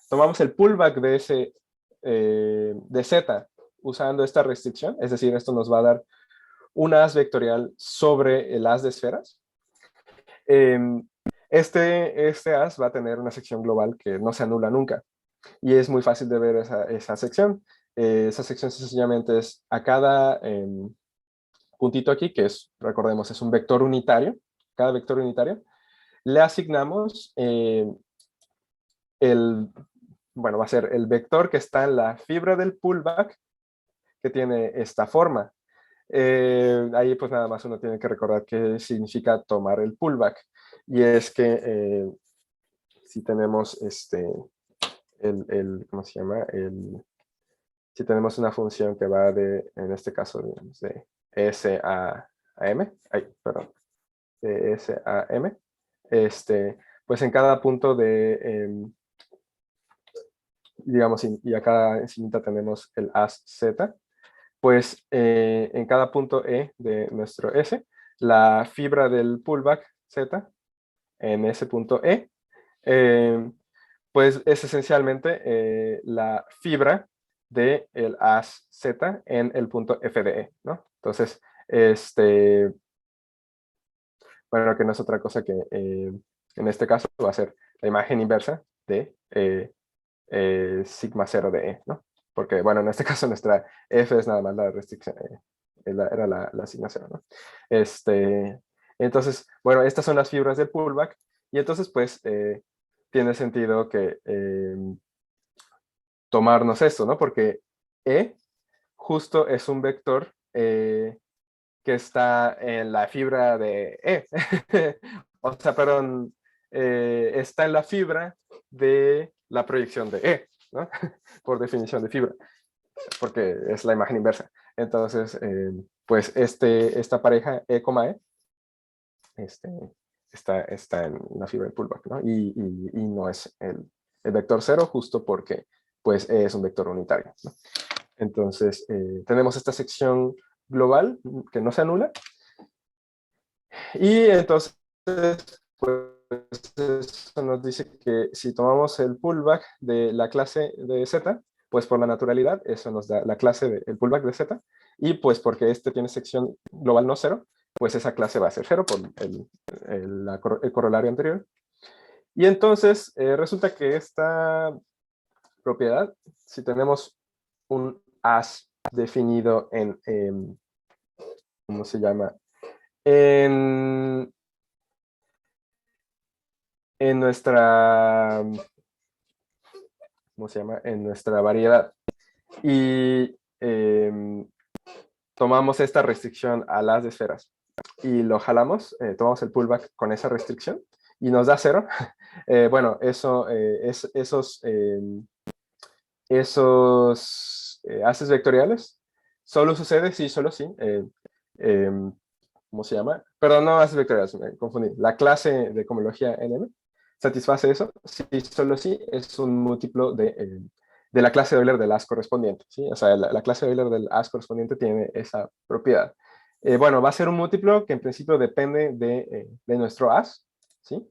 tomamos el pullback de ese de z usando esta restricción, es decir, esto nos va a dar un as vectorial sobre el as de esferas. Este as va a tener una sección global que no se anula nunca. Y es muy fácil de ver esa sección. Esa sección sencillamente es a cada puntito aquí, que es, recordemos, es un vector unitario. Cada vector unitario, le asignamos bueno, va a ser el vector que está en la fibra del pullback, que tiene esta forma. Ahí pues nada más uno tiene que recordar qué significa tomar el pullback. Y es que si tenemos ¿cómo se llama? Si tenemos una función que va en este caso, digamos, de S a M, perdón, de S a M, pues en cada punto digamos, y acá encima tenemos el as Z, pues en cada punto E de nuestro S, la fibra del pullback Z en ese punto E, pues es esencialmente la fibra del as Z en el punto F de E, ¿no? Entonces, bueno, que no es otra cosa que en este caso va a ser la imagen inversa de sigma 0 de E, ¿no? Porque, bueno, en este caso nuestra F es nada más la restricción, era la sigma 0, ¿no? Entonces, bueno, estas son las fibras del pullback, y entonces, pues, tiene sentido que tomarnos esto, ¿no? Porque E justo es un vector que está en la fibra de E. O sea, perdón, está en la fibra de la proyección de E, ¿no? Por definición de fibra, porque es la imagen inversa. Entonces, pues esta pareja E, está en la fibra del pullback, ¿no? Y no es el vector cero, justo porque pues E es un vector unitario, ¿no? Entonces, tenemos esta sección global que no se anula, y entonces, pues eso nos dice que si tomamos el pullback de la clase de Z, pues por la naturalidad, eso nos da la clase del pullback de Z, y pues porque este tiene sección global no cero, pues esa clase va a ser cero por el corolario anterior. Y entonces, resulta que esta propiedad, si tenemos un as definido ¿cómo se llama? En nuestra, ¿cómo se llama? En nuestra variedad. Y tomamos esta restricción a las de esferas y lo jalamos, tomamos el pullback con esa restricción y nos da cero. Bueno, esos haces vectoriales solo sucede si, solo si, ¿cómo se llama? Perdón, no haces vectoriales, me confundí. La clase de cohomología NM satisface eso si, solo si es un múltiplo de la clase de Euler del as correspondiente, ¿sí? O sea, la clase de Euler del as correspondiente tiene esa propiedad. Bueno, va a ser un múltiplo que en principio depende de nuestro as, ¿sí?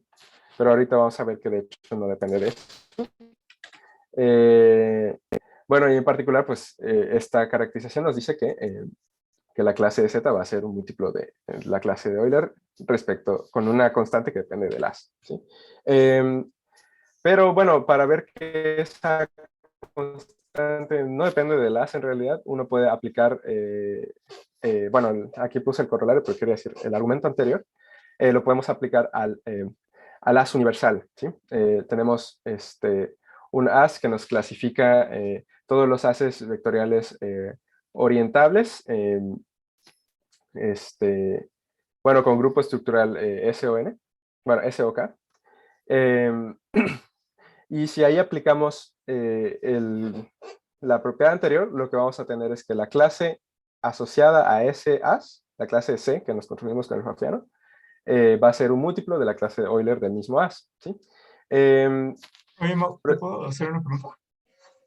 Pero ahorita vamos a ver que de hecho no depende de eso. Bueno, y en particular, pues esta caracterización nos dice que la clase de Z va a ser un múltiplo de la clase de Euler con una constante que depende del as, ¿sí? Pero bueno, para ver que esa constante no depende del as en realidad, uno puede aplicar, bueno, aquí puse el corolario, pero quería decir el argumento anterior, lo podemos aplicar al as universal, ¿sí? Tenemos un as que nos clasifica todos los ases vectoriales orientables, bueno, con grupo estructural SON, bueno, SOK. Y si ahí aplicamos la propiedad anterior, lo que vamos a tener es que la clase asociada a ese as, la clase C, que nos construimos con el Hoffiano, va a ser un múltiplo de la clase de Euler del mismo as, ¿sí? Em, Oye, Mau, ¿te pero- puedo hacer una pregunta?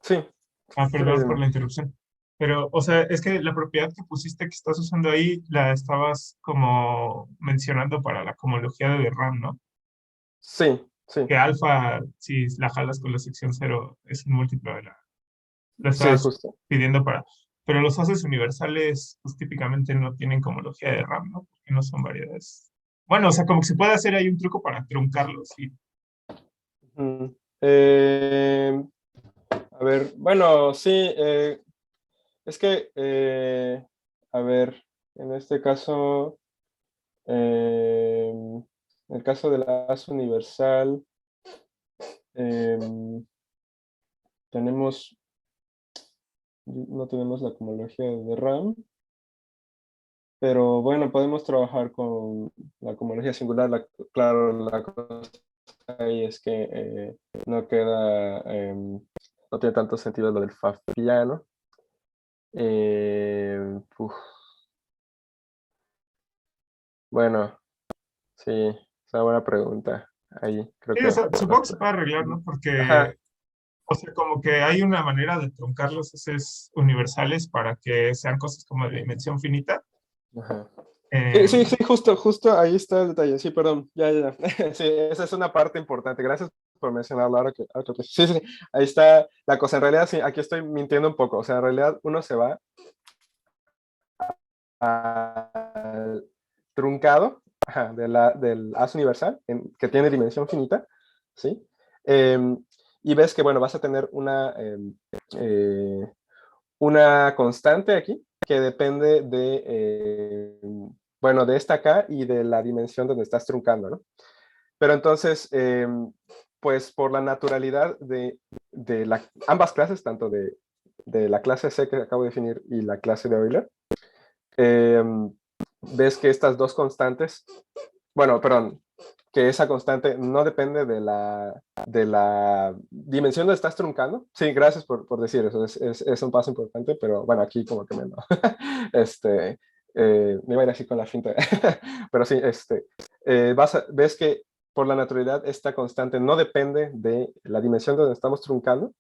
sí, dime, Perdón por dime. la interrupción. Pero, o sea, es que la propiedad que pusiste que estás usando ahí la estabas como mencionando para la cohomología de RAM, ¿no? Sí, sí, Que alfa, si la jalas con la sección cero, es un múltiplo de la. Lo sí, estabas justo. pidiendo para. Pero los haces universales, pues típicamente no tienen cohomología de RAM, ¿no? Porque no son variedades. Bueno, o sea, como que se puede hacer ahí un truco para truncarlos, sí. Ujú. A ver, bueno, sí, es que, a ver, en este caso, en el caso de la as universal, em, tenemos, no tenemos la cohomología de RAM, pero bueno, podemos trabajar con la cohomología singular. Claro, la cosa ahí es que no queda, no tiene tanto sentido lo del Fafriano. Uf, bueno, sí, es una buena pregunta. Ahí creo Sí, que o sea, supongo que se basta. puede arreglar, ¿no? Porque Ajá, o sea, como que hay una manera de truncar los heces universales para que sean cosas como de dimensión finita. ajá. Sí, Eh, sí, sí, justo ahí está el detalle. Sí, perdón, ya. Sí, esa es una parte importante. Gracias por mencionarlo ahora que- Sí, sí, ahí está la cosa. En realidad, sí, aquí estoy mintiendo un poco. O sea, en realidad uno se va al truncado, ajá, del as universal, que tiene dimensión finita, ¿sí? Em, y ves que, bueno, vas a tener una constante aquí que depende bueno, de esta acá y de la dimensión donde estás truncando, ¿no? Pero entonces, pues por la naturalidad de ambas clases, tanto de la clase C que acabo de definir y la clase de Euler, ves que estas dos constantes, bueno, perdón, que esa constante no depende de la dimensión donde estás truncando. Sí, gracias por decir eso, es un paso importante, pero bueno, aquí como que me lo, este, me iba a ir así con la finta, pero sí, ves que por la naturalidad esta constante no depende de la dimensión donde estamos truncando,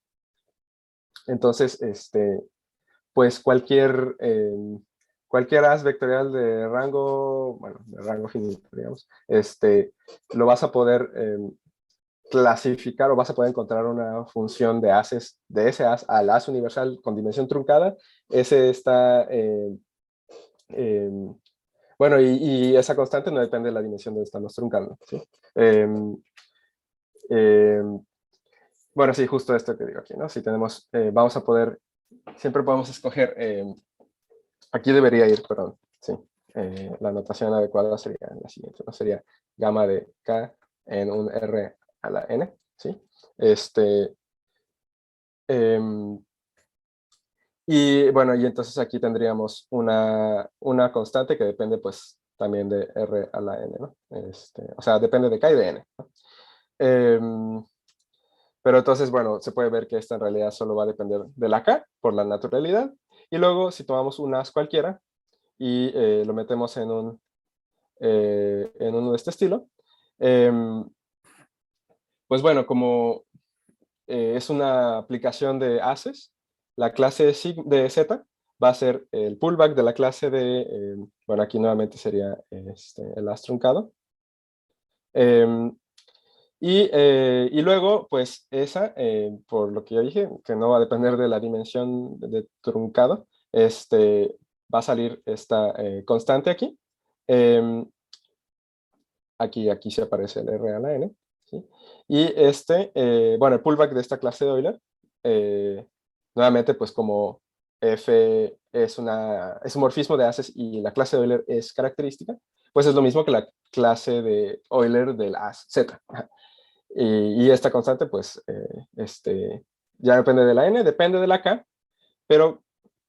entonces, pues cualquier as vectorial de rango, bueno, de rango finito, digamos, lo vas a poder clasificar o vas a poder encontrar una función de ases de ese as al as universal con dimensión truncada. Ese está, eh, bueno, y esa constante no depende de la dimensión donde estamos truncando, ¿sí? Eh, eh, bueno, sí, justo esto que digo aquí, ¿no? Si tenemos, vamos a poder, siempre podemos escoger. Aquí debería ir, perdón, sí. La notación adecuada sería la siguiente, ¿no? Sería gamma de k en un r a la n, ¿sí? Este, em, y bueno, y entonces aquí tendríamos una constante que depende pues también de r a la n, ¿no? O sea, depende de k y de n, ¿no? Em, pero entonces, bueno, se puede ver que esta en realidad solo va a depender de la k por la naturalidad. Y luego, si tomamos un as cualquiera y lo metemos en uno de este estilo. Em, pues bueno, como es una aplicación de ACES, la clase de Z va a ser el pullback de la clase bueno, aquí nuevamente sería el as truncado. Em, y luego, pues esa, por lo que yo dije, que no va a depender de la dimensión de truncado, va a salir esta constante aquí. Em, aquí se aparece el R a la N, ¿sí? Y bueno, el pullback de esta clase de Euler, nuevamente, pues como F es un morfismo de ases y la clase de Euler es característica, pues es lo mismo que la clase de Euler del as Z. Y esta constante, pues, ya depende de la N, depende de la K, pero,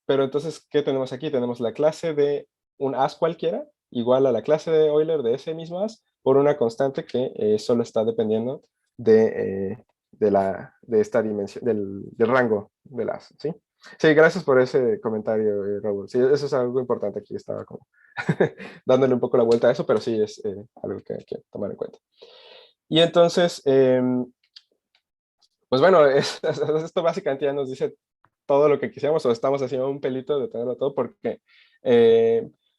pero entonces, ¿qué tenemos aquí? Tenemos la clase de un as cualquiera, igual a la clase de Euler de ese mismo as, por una constante que solo está dependiendo de esta dimensión, del rango del as, ¿sí? Sí, gracias por ese comentario, Raúl. Sí, eso es algo importante. Aquí estaba como dándole un poco la vuelta a eso, pero sí es algo que hay que tomar en cuenta. Y entonces, pues bueno, esto básicamente ya nos dice todo lo que quisiéramos, o estamos haciendo un pelito de tenerlo todo, porque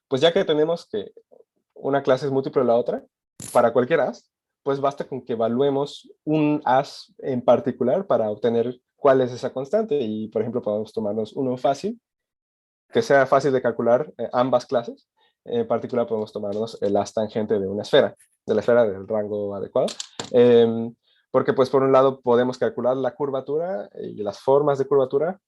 pues ya que tenemos que una clase es múltiplo de la otra, para cualquier as, pues basta con que evaluemos un as en particular para obtener cuál es esa constante. Y, por ejemplo, podemos tomarnos uno fácil, que sea fácil de calcular ambas clases. En particular, podemos tomarnos el as tangente de una esfera, de la esfera del rango adecuado. Porque, pues, por un lado, podemos calcular la curvatura y las formas de curvatura,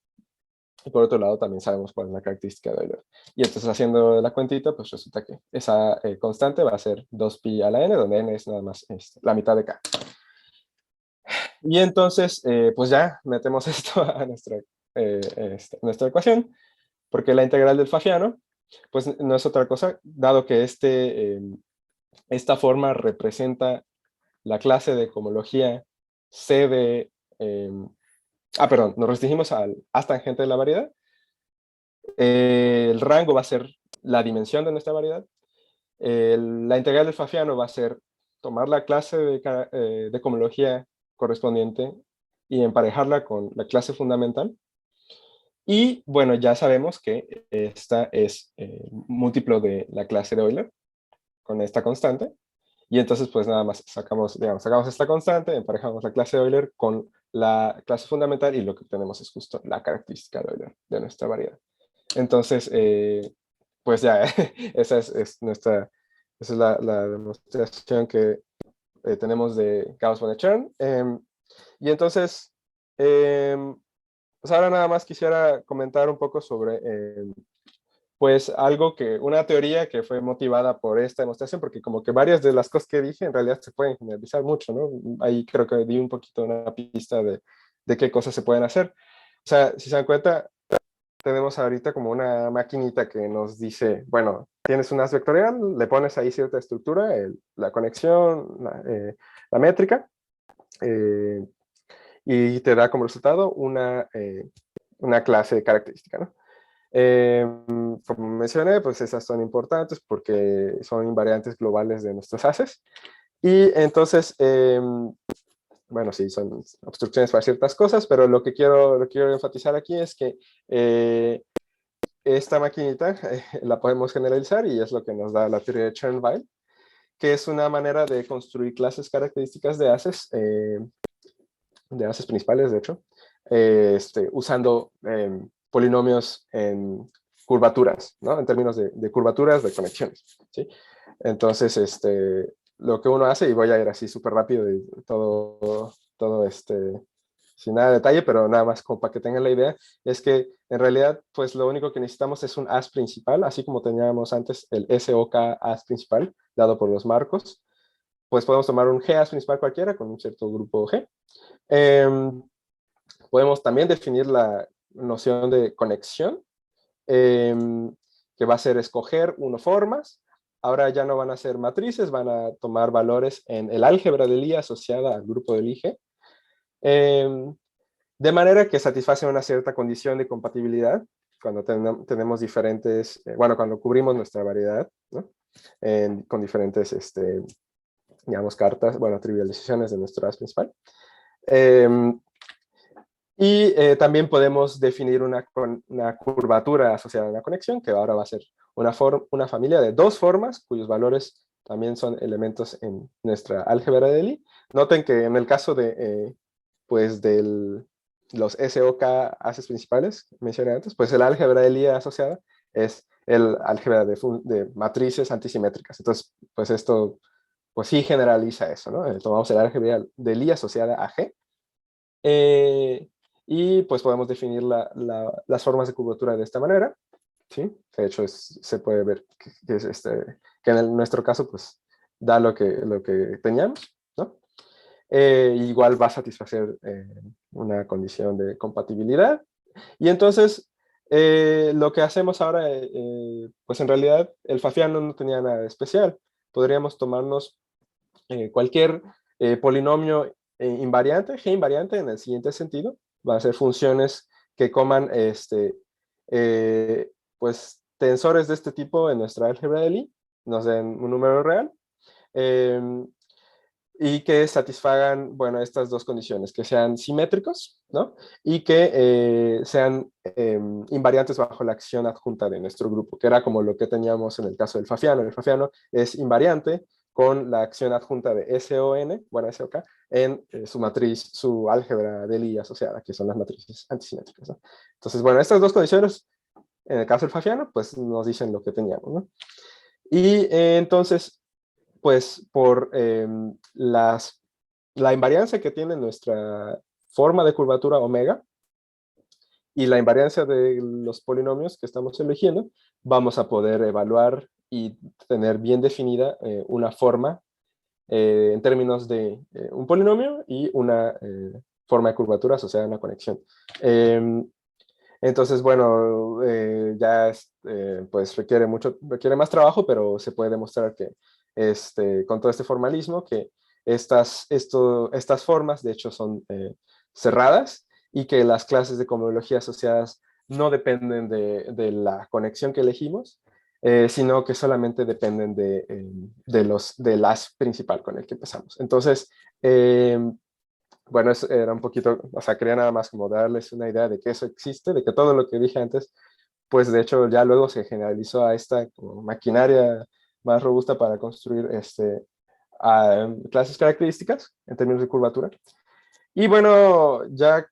y por otro lado, también sabemos cuál es la característica de Euler. Y entonces, haciendo la cuentita, pues resulta que esa constante va a ser 2pi a la n, donde n es nada más la mitad de k. Y entonces, pues ya metemos esto a nuestra ecuación, porque la integral del Pfaffiano, pues no es otra cosa, dado que esta forma representa la clase de cohomología C de... perdón, nos restringimos al as tangente de la variedad. El rango va a ser la dimensión de nuestra variedad. La integral del Pfaffiano va a ser tomar la clase de cohomología correspondiente y emparejarla con la clase fundamental. Y bueno, ya sabemos que esta es múltiplo de la clase de Euler con esta constante. Y entonces pues nada más sacamos esta constante, emparejamos la clase de Euler con la clase fundamental y lo que obtenemos es justo la característica de Euler de nuestra variedad. Entonces, pues ya, esa es la demostración que tenemos de Gauss-Bonnet-Chern. Y entonces, pues ahora nada más quisiera comentar un poco sobre, pues una teoría que fue motivada por esta demostración, porque como que varias de las cosas que dije en realidad se pueden generalizar mucho, ¿no? Ahí creo que di un poquito una pista de qué cosas se pueden hacer. O sea, si se dan cuenta, tenemos ahorita como una maquinita que nos dice, bueno, tienes un as vectorial, le pones ahí cierta estructura, la conexión, la métrica, y te da como resultado una clase característica, ¿no? Como mencioné, pues esas son importantes porque son invariantes globales de nuestros ases. Y entonces, bueno, sí, son obstrucciones para ciertas cosas, pero lo que quiero enfatizar aquí es que esta maquinita la podemos generalizar y es lo que nos da la teoría de Chern-Weil, que es una manera de construir clases características de ases principales, de hecho, usando polinomios en curvaturas, ¿no? En términos de curvaturas de conexiones, ¿sí? Entonces, lo que uno hace, y voy a ir así súper rápido y todo sin nada de detalle, pero nada más como para que tengan la idea, es que en realidad, pues lo único que necesitamos es un as principal, así como teníamos antes el SOK as principal, dado por los marcos, pues podemos tomar un G as principal cualquiera con un cierto grupo G. Podemos también definir la noción de conexión, que va a ser escoger formas. Ahora ya no van a ser matrices, van a tomar valores en el álgebra de Lie asociada al grupo del Ig, de manera que satisface una cierta condición de compatibilidad cuando tenemos diferentes, cuando cubrimos nuestra variedad, ¿no? Con diferentes, digamos, trivializaciones de nuestro as principal. Y también podemos definir una curvatura asociada a una conexión, que ahora va a ser una familia de dos formas, cuyos valores también son elementos en nuestra álgebra de Lie. Noten que en el caso de los SOK ases principales que mencioné antes, pues el álgebra de Lie asociada es el álgebra de matrices antisimétricas. Entonces, pues esto pues sí generaliza eso, ¿no? Tomamos el álgebra de Lie asociada a G, y pues podemos definir las formas de curvatura de esta manera, ¿sí? De hecho, se puede ver que en nuestro caso, pues, da lo que teníamos, ¿no? Igual va a satisfacer una condición de compatibilidad. Y entonces, lo que hacemos ahora, pues en realidad, el Pfaffiano no tenía nada de especial. Podríamos tomarnos cualquier polinomio invariante, G invariante, en el siguiente sentido. Va a ser funciones que coman pues tensores de este tipo en nuestra álgebra de Lie, nos den un número real, y que satisfagan, bueno, estas dos condiciones, que sean simétricos, ¿no? Y que sean invariantes bajo la acción adjunta de nuestro grupo, que era como lo que teníamos en el caso del Pfaffiano. El Pfaffiano es invariante con la acción adjunta de SON, bueno, SOK, en su matriz, su álgebra de Lie asociada, que son las matrices antisimétricas, ¿no? Entonces, bueno, estas dos condiciones, en el caso del Pfaffiano, pues nos dicen lo que teníamos, ¿no? Y entonces, pues por la invariancia que tiene nuestra forma de curvatura omega y la invariancia de los polinomios que estamos eligiendo, vamos a poder evaluar y tener bien definida una forma en términos de un polinomio y una forma de curvatura asociada a una conexión. Entonces, bueno, ya pues requiere más trabajo, pero se puede demostrar que con todo este formalismo que estas formas, de hecho, son cerradas y que las clases de cohomología asociadas no dependen de la conexión que elegimos, sino que solamente dependen del as principal con el que empezamos. Entonces, bueno, eso era un poquito, o sea, quería nada más como darles una idea de que eso existe, de que todo lo que dije antes, pues de hecho ya luego se generalizó a esta como maquinaria más robusta para construir clases características en términos de curvatura. Y bueno, ya,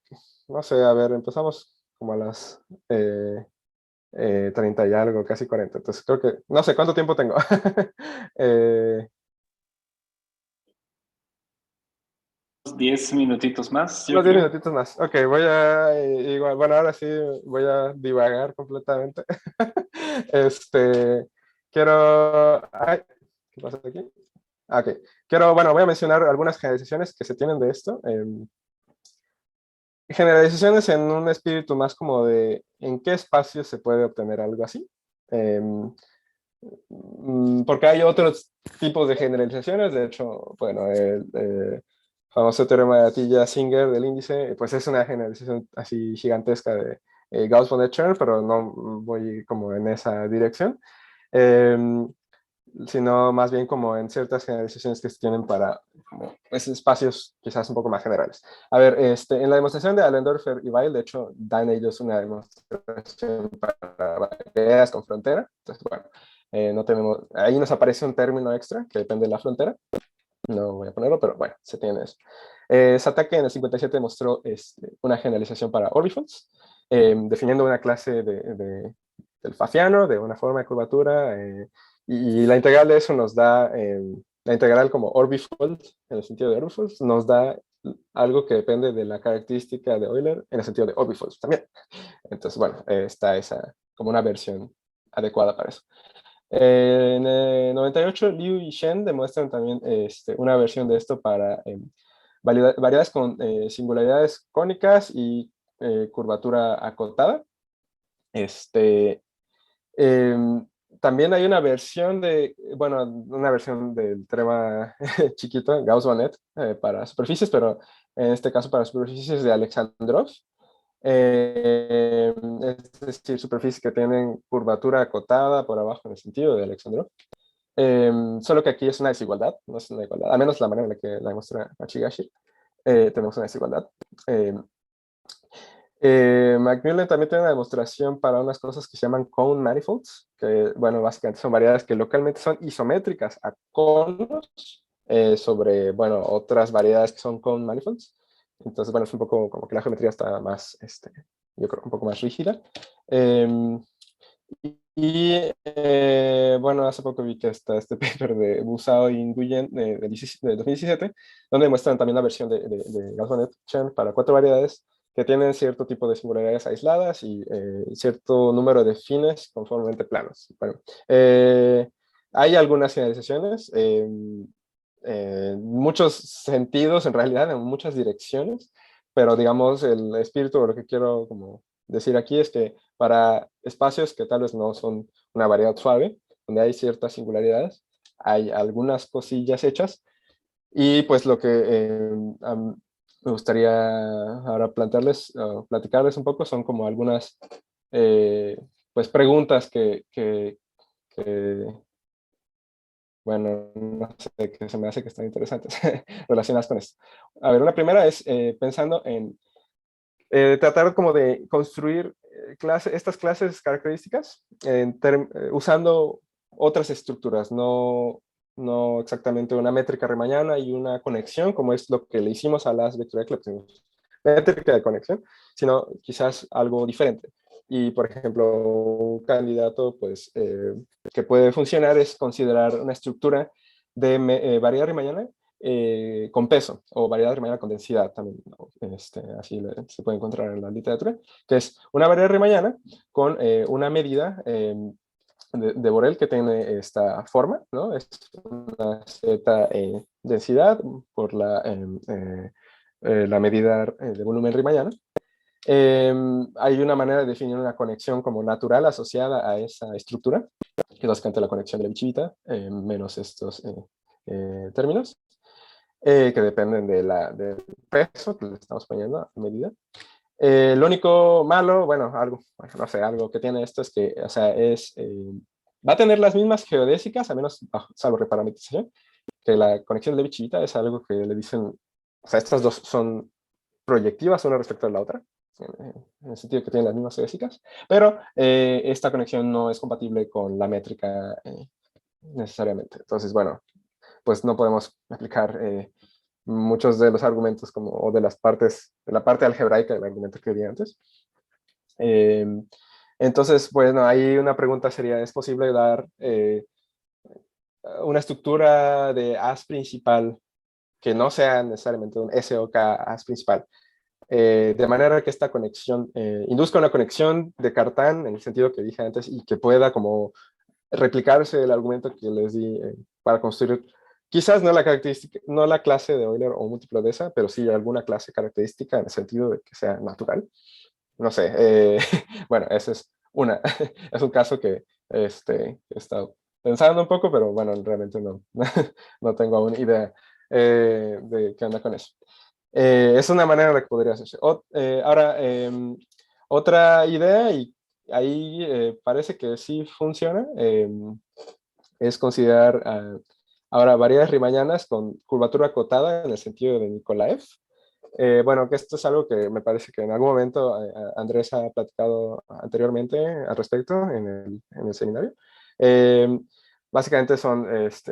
no sé, a ver, empezamos como a las 30 y algo, casi 40, entonces creo que, no sé, ¿cuánto tiempo tengo? eh, 10 minutitos más, yo Unos 10 creo. minutitos más. Ok, voy a, igual, bueno, ahora sí voy a divagar completamente. Este, quiero, ay, ¿qué pasa aquí? Ah, ok, quiero, bueno, voy a mencionar algunas generalizaciones que se tienen de esto. Generalizaciones en un espíritu más como de en qué espacio se puede obtener algo así. Porque hay otros tipos de generalizaciones, de hecho, bueno, el famoso teorema de Atiyah-Singer del índice, pues es una generalización así gigantesca de Gauss-Bonnet Chern, pero no voy como en esa dirección, eh, sino más bien como en ciertas generalizaciones que se tienen para como, pues, espacios quizás un poco más generales. A ver, en la demostración de Allendorfer y Weil, de hecho, dan ellos una demostración para variedades con frontera, entonces, bueno, no tenemos, ahí nos aparece un término extra que depende de la frontera. No voy a ponerlo, pero bueno, se tiene eso. Satake en el 57 mostró una generalización para orbifolds, definiendo una clase del Pfaffiano, de una forma de curvatura, y la integral de eso nos da, la integral como orbifold, en el sentido de orbifolds, nos da algo que depende de la característica de Euler en el sentido de orbifolds también. Entonces, bueno, está esa como una versión adecuada para eso. En el 98, Liu y Shen demuestran también una versión de esto para variedades con singularidades cónicas y curvatura acotada. Em, También hay una versión bueno, una versión del teorema chiquito, Gauss-Bonnet, para superficies, pero en este caso para superficies de Alexandrov. Es decir, superficies que tienen curvatura acotada por abajo en el sentido de Alexandrov. Solo que aquí es una desigualdad, no es una igualdad, al menos la manera en la que la muestra Machigashi. Tenemos una desigualdad. Macmillan también tiene una demostración para unas cosas que se llaman cone manifolds, que, bueno, básicamente son variedades que localmente son isométricas a conos sobre, bueno, otras variedades que son cone manifolds. Entonces, bueno, es un poco como que la geometría está más, yo creo, un poco más rígida. Bueno, hace poco vi que está este paper de Busao y Nguyen de 2017, donde muestran también la versión de Gauss-Bonnet Chern para 4 variedades que tienen cierto tipo de singularidades aisladas y cierto número de fines conformemente planos. Bueno, hay algunas generalizaciones, muchos sentidos en realidad, en muchas direcciones, pero digamos el espíritu de lo que quiero como decir aquí es que para espacios que tal vez no son una variedad suave, donde hay ciertas singularidades, hay algunas cosillas hechas, y pues lo que me gustaría ahora platicarles un poco, son como algunas pues preguntas que, bueno, no sé, que se me hace que están interesantes relacionadas con esto. A ver, una primera es pensando en tratar como de construir estas clases características usando otras estructuras, no exactamente una métrica riemanniana y una conexión, como es lo que le hicimos a las vectorial que obtuvimos. Métrica de conexión, sino quizás algo diferente. Y, por ejemplo, un candidato pues, que puede funcionar es considerar una estructura de variedad riemanniana con peso, o variedad riemanniana con densidad también, ¿no? Así se puede encontrar en la literatura, que es una variedad riemanniana con una medida de Borel que tiene esta forma, ¿no? Es una z densidad por la medida de volumen riemanniano. Hay una manera de definir una conexión como natural asociada a esa estructura, que es básicamente la conexión de Levi-Civita, menos estos términos, que dependen del peso que le estamos poniendo a medida. Lo único malo, bueno, no sé, algo que tiene esto es que, o sea, va a tener las mismas geodésicas, a menos, salvo reparametrización, que la conexión de Levi-Civita es algo que le dicen, o sea, estas dos son proyectivas una respecto a la otra, en el sentido que tienen las mismas geodésicas, pero esta conexión no es compatible con la métrica necesariamente. Entonces, bueno, pues no podemos aplicar muchos de los argumentos o de la parte algebraica del argumento que di antes. Entonces, bueno, ahí una pregunta sería, ¿es posible dar una estructura de as principal que no sea necesariamente un SOK as principal? De manera que esta conexión induzca una conexión de Cartan en el sentido que dije antes y que pueda como replicarse el argumento que les di para construir quizás no la clase de Euler o múltiplo de esa, pero sí alguna clase característica en el sentido de que sea natural. No sé, bueno, ese es es un caso que he estado pensando un poco, pero bueno, realmente no tengo aún idea de qué onda con eso. Es una manera en la que podría hacerse. Ahora, otra idea, y ahí parece que sí funciona, es considerar ahora variedades riemannianas con curvatura acotada en el sentido de Nikolaev. Bueno, que esto es algo que me parece que en algún momento Andrés ha platicado anteriormente al respecto en el seminario. Básicamente son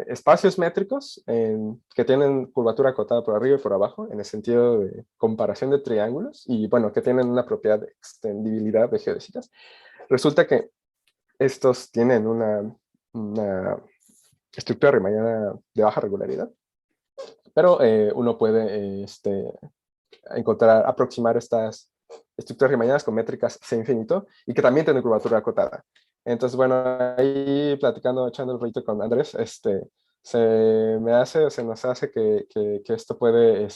espacios métricos que tienen curvatura acotada por arriba y por abajo en el sentido de comparación de triángulos y bueno, que tienen una propiedad de extendibilidad de geodésicas. Resulta que estos tienen una estructura riemanniana de baja regularidad, pero uno puede aproximar estas estructuras riemannianas con métricas C infinito y que también tienen curvatura acotada. Entonces, bueno, ahí platicando, echando el rollito con Andrés, se nos hace que esto puede,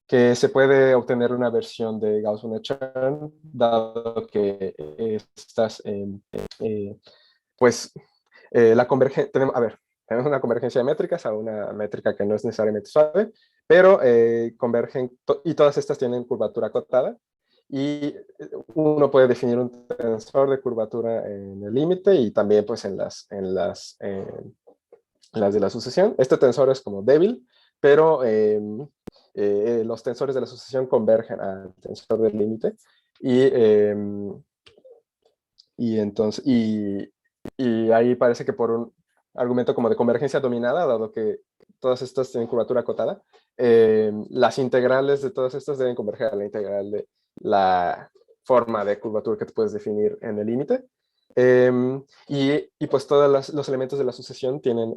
que se puede obtener una versión de Gauss-Bonnet-Chern, dado que estas, pues, la convergencia, tenemos una convergencia de métricas a una métrica que no es necesariamente suave, pero convergen, y todas estas tienen curvatura acotada, y uno puede definir un tensor de curvatura en el límite y también pues en las de la sucesión. Este tensor es como débil, pero los tensores de la sucesión convergen al tensor del límite y entonces y ahí parece que por un argumento como de convergencia dominada, dado que todas estas tienen curvatura acotada, las integrales de todas estas deben converger a la integral de la forma de curvatura que tú puedes definir en el límite. Y pues todos los elementos de la sucesión tienen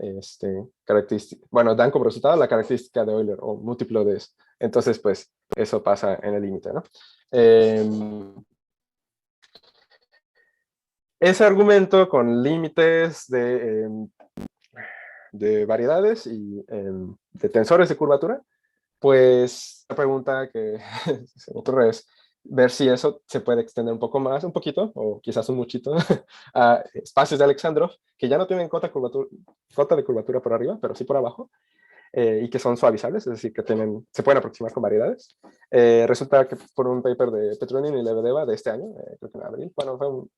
característica, bueno, dan como resultado la característica de Euler o múltiplo de eso. Entonces, pues eso pasa en el límite, ¿no? Ese argumento con límites de variedades y de tensores de curvatura, pues la pregunta que se me ocurre es ver si eso se puede extender un poco más, un poquito, o quizás un muchito, a espacios de Alexandrov, que ya no tienen cota de curvatura por arriba, pero sí por abajo, y que son suavizables, es decir, que se pueden aproximar con variedades. Resulta que por un paper de Petrunin y Lebedeva de este año, creo que en abril, bueno,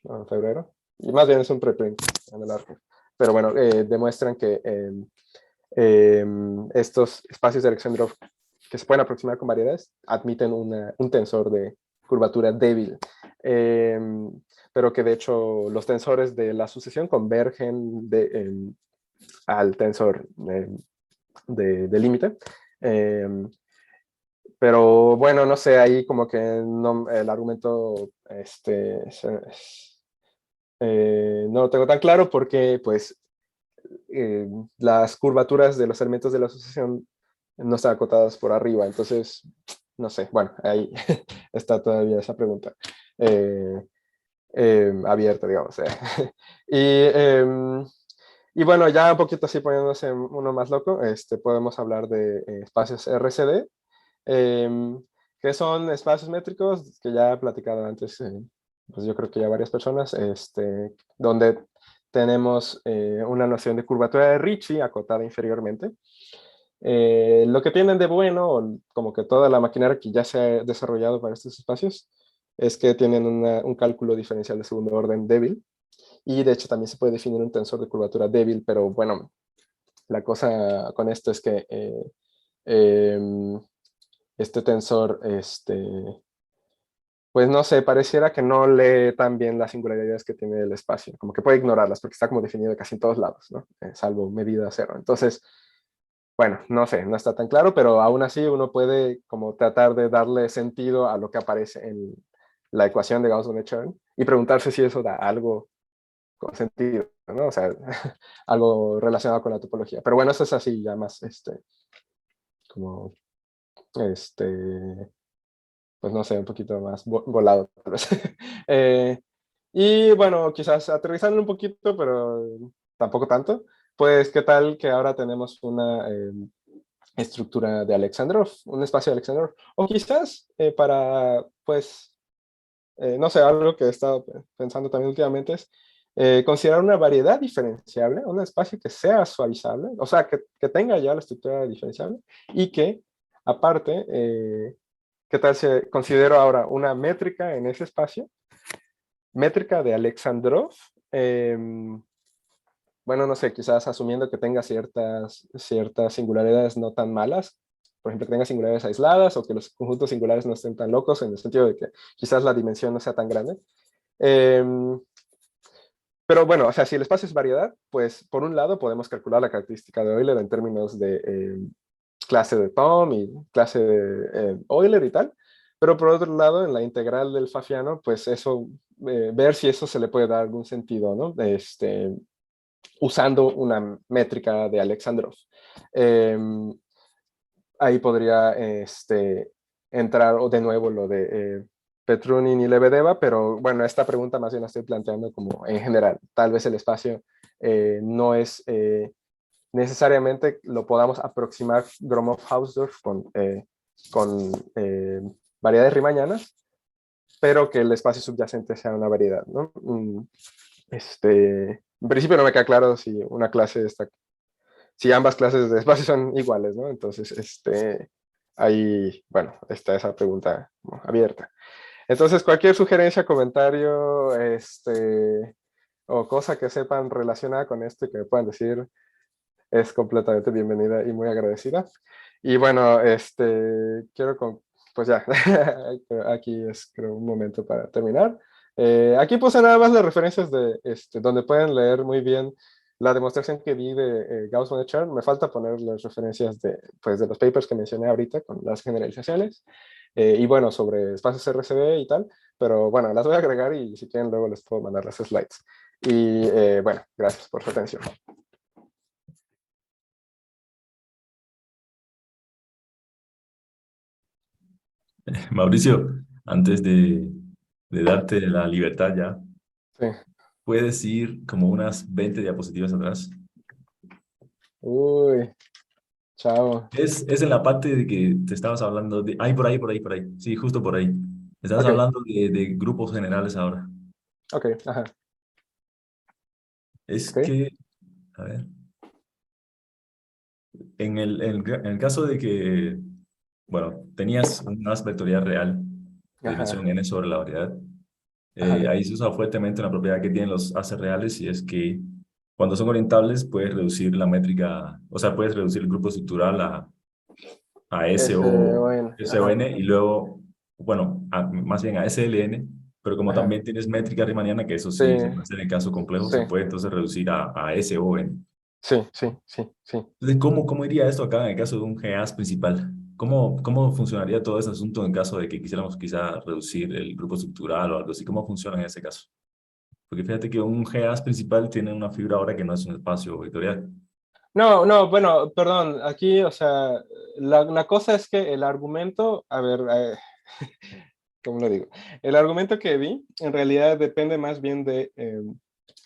no, en febrero, y más bien es un preprint en el archivo. Pero bueno, demuestran que estos espacios de Alexandrov que se pueden aproximar con variedades admiten un tensor de curvatura débil, pero que de hecho los tensores de la sucesión convergen al tensor de límite. Pero bueno, no sé, ahí como que no, el argumento no lo tengo tan claro porque pues las curvaturas de los elementos de la asociación no están acotadas por arriba, entonces no sé, bueno, ahí está todavía esa pregunta abierta, digamos. Y bueno, ya un poquito así poniéndose uno más loco, podemos hablar de espacios RCD, que son espacios métricos que ya he platicado antes, pues yo creo que ya varias personas, donde tenemos una noción de curvatura de Ricci acotada inferiormente. Lo que tienen de bueno, como que toda la maquinaria que ya se ha desarrollado para estos espacios, es que tienen un cálculo diferencial de segundo orden débil, y de hecho también se puede definir un tensor de curvatura débil, pero bueno, la cosa con esto es que este tensor, pues no sé, pareciera que no lee tan bien las singularidades que tiene el espacio, como que puede ignorarlas porque está como definido casi en todos lados, ¿no? Salvo medida cero. Entonces, bueno, no sé, no está tan claro, pero aún así uno puede como tratar de darle sentido a lo que aparece en la ecuación de Gauss-Bonnet-Chern y preguntarse si eso da algo con sentido, ¿no? O sea, algo relacionado con la topología. Pero bueno, eso es así ya más, como, pues no sé, un poquito más volado, tal vez. Y bueno, quizás aterrizando un poquito, pero tampoco tanto, pues qué tal que ahora tenemos una estructura de Alexandrov, un espacio de Alexandrov, o quizás para, pues, no sé, algo que he estado pensando también últimamente es considerar una variedad diferenciable, un espacio que sea suavizable, o sea, que tenga ya la estructura diferenciable y que, aparte, ¿qué tal si considero ahora una métrica en ese espacio? Métrica de Alexandrov, bueno, no sé, quizás asumiendo que tenga ciertas singularidades no tan malas, por ejemplo, que tenga singularidades aisladas o que los conjuntos singulares no estén tan locos en el sentido de que quizás la dimensión no sea tan grande. Pero bueno, o sea, si el espacio es variedad, pues por un lado podemos calcular la característica de Euler en términos de clase de Thom y clase de Euler y tal, pero por otro lado, en la integral del Pfaffiano, pues eso, ver si eso se le puede dar algún sentido, ¿no? Usando una métrica de Alexandrov. Ahí podría entrar de nuevo lo de Petrunin y Lebedeva, pero bueno, esta pregunta más bien la estoy planteando como en general. Tal vez el espacio no es necesariamente lo podamos aproximar Gromov-Hausdorff con variedades rimañanas, pero que el espacio subyacente sea una variedad, ¿no? En principio no me queda claro si una clase está, si ambas clases de espacio son iguales, ¿no? Entonces, ahí, bueno, está esa pregunta abierta. Entonces, cualquier sugerencia, comentario, o cosa que sepan relacionada con esto y que me puedan decir, es completamente bienvenida y muy agradecida. Y bueno, pues ya, aquí es creo un momento para terminar. Aquí puse nada más las referencias de donde pueden leer muy bien la demostración que di de Gauss-Bonnet-Chern. Me falta poner las referencias pues, de los papers que mencioné ahorita con las generalizaciones. Y bueno, sobre espacios RCD y tal, pero bueno, las voy a agregar y si quieren luego les puedo mandar las slides. Y bueno, gracias por su atención. Mauricio, antes de darte la libertad ya, Sí. ¿puedes ir como unas 20 diapositivas atrás? Uy, chao. Es en la parte de que te estabas hablando de... Ay, por ahí, por ahí, por ahí. Sí, justo por ahí. Estás Ok, hablando de grupos generales ahora. ok, ajá, Es ok. que... A ver. en el caso de que, bueno, tenías un as vectorial real de dimensión Ajá, n sobre la variedad, ajá. ahí se usa fuertemente una propiedad que tienen los haces reales y es que cuando son orientables puedes reducir la métrica, o sea, puedes reducir el grupo estructural a S SO, o N. Ajá, SON y luego, bueno, más bien a SLN, pero como ajá. también tienes métrica riemanniana, que eso Sí, sí se puede hacer en caso complejo, sí, se puede entonces reducir a SON. sí, sí, sí, sí. Entonces, ¿cómo iría esto acá en el caso de un GAS principal? ¿Cómo funcionaría todo ese asunto en caso de que quisiéramos quizá reducir el grupo estructural o algo así? ¿Cómo funciona en ese caso? Porque fíjate que un GAS principal tiene una fibra ahora que no es un espacio vectorial. No, no, bueno, perdón, aquí, o sea, la cosa es que el argumento, a ver, ¿cómo lo digo? El argumento que vi en realidad depende más bien de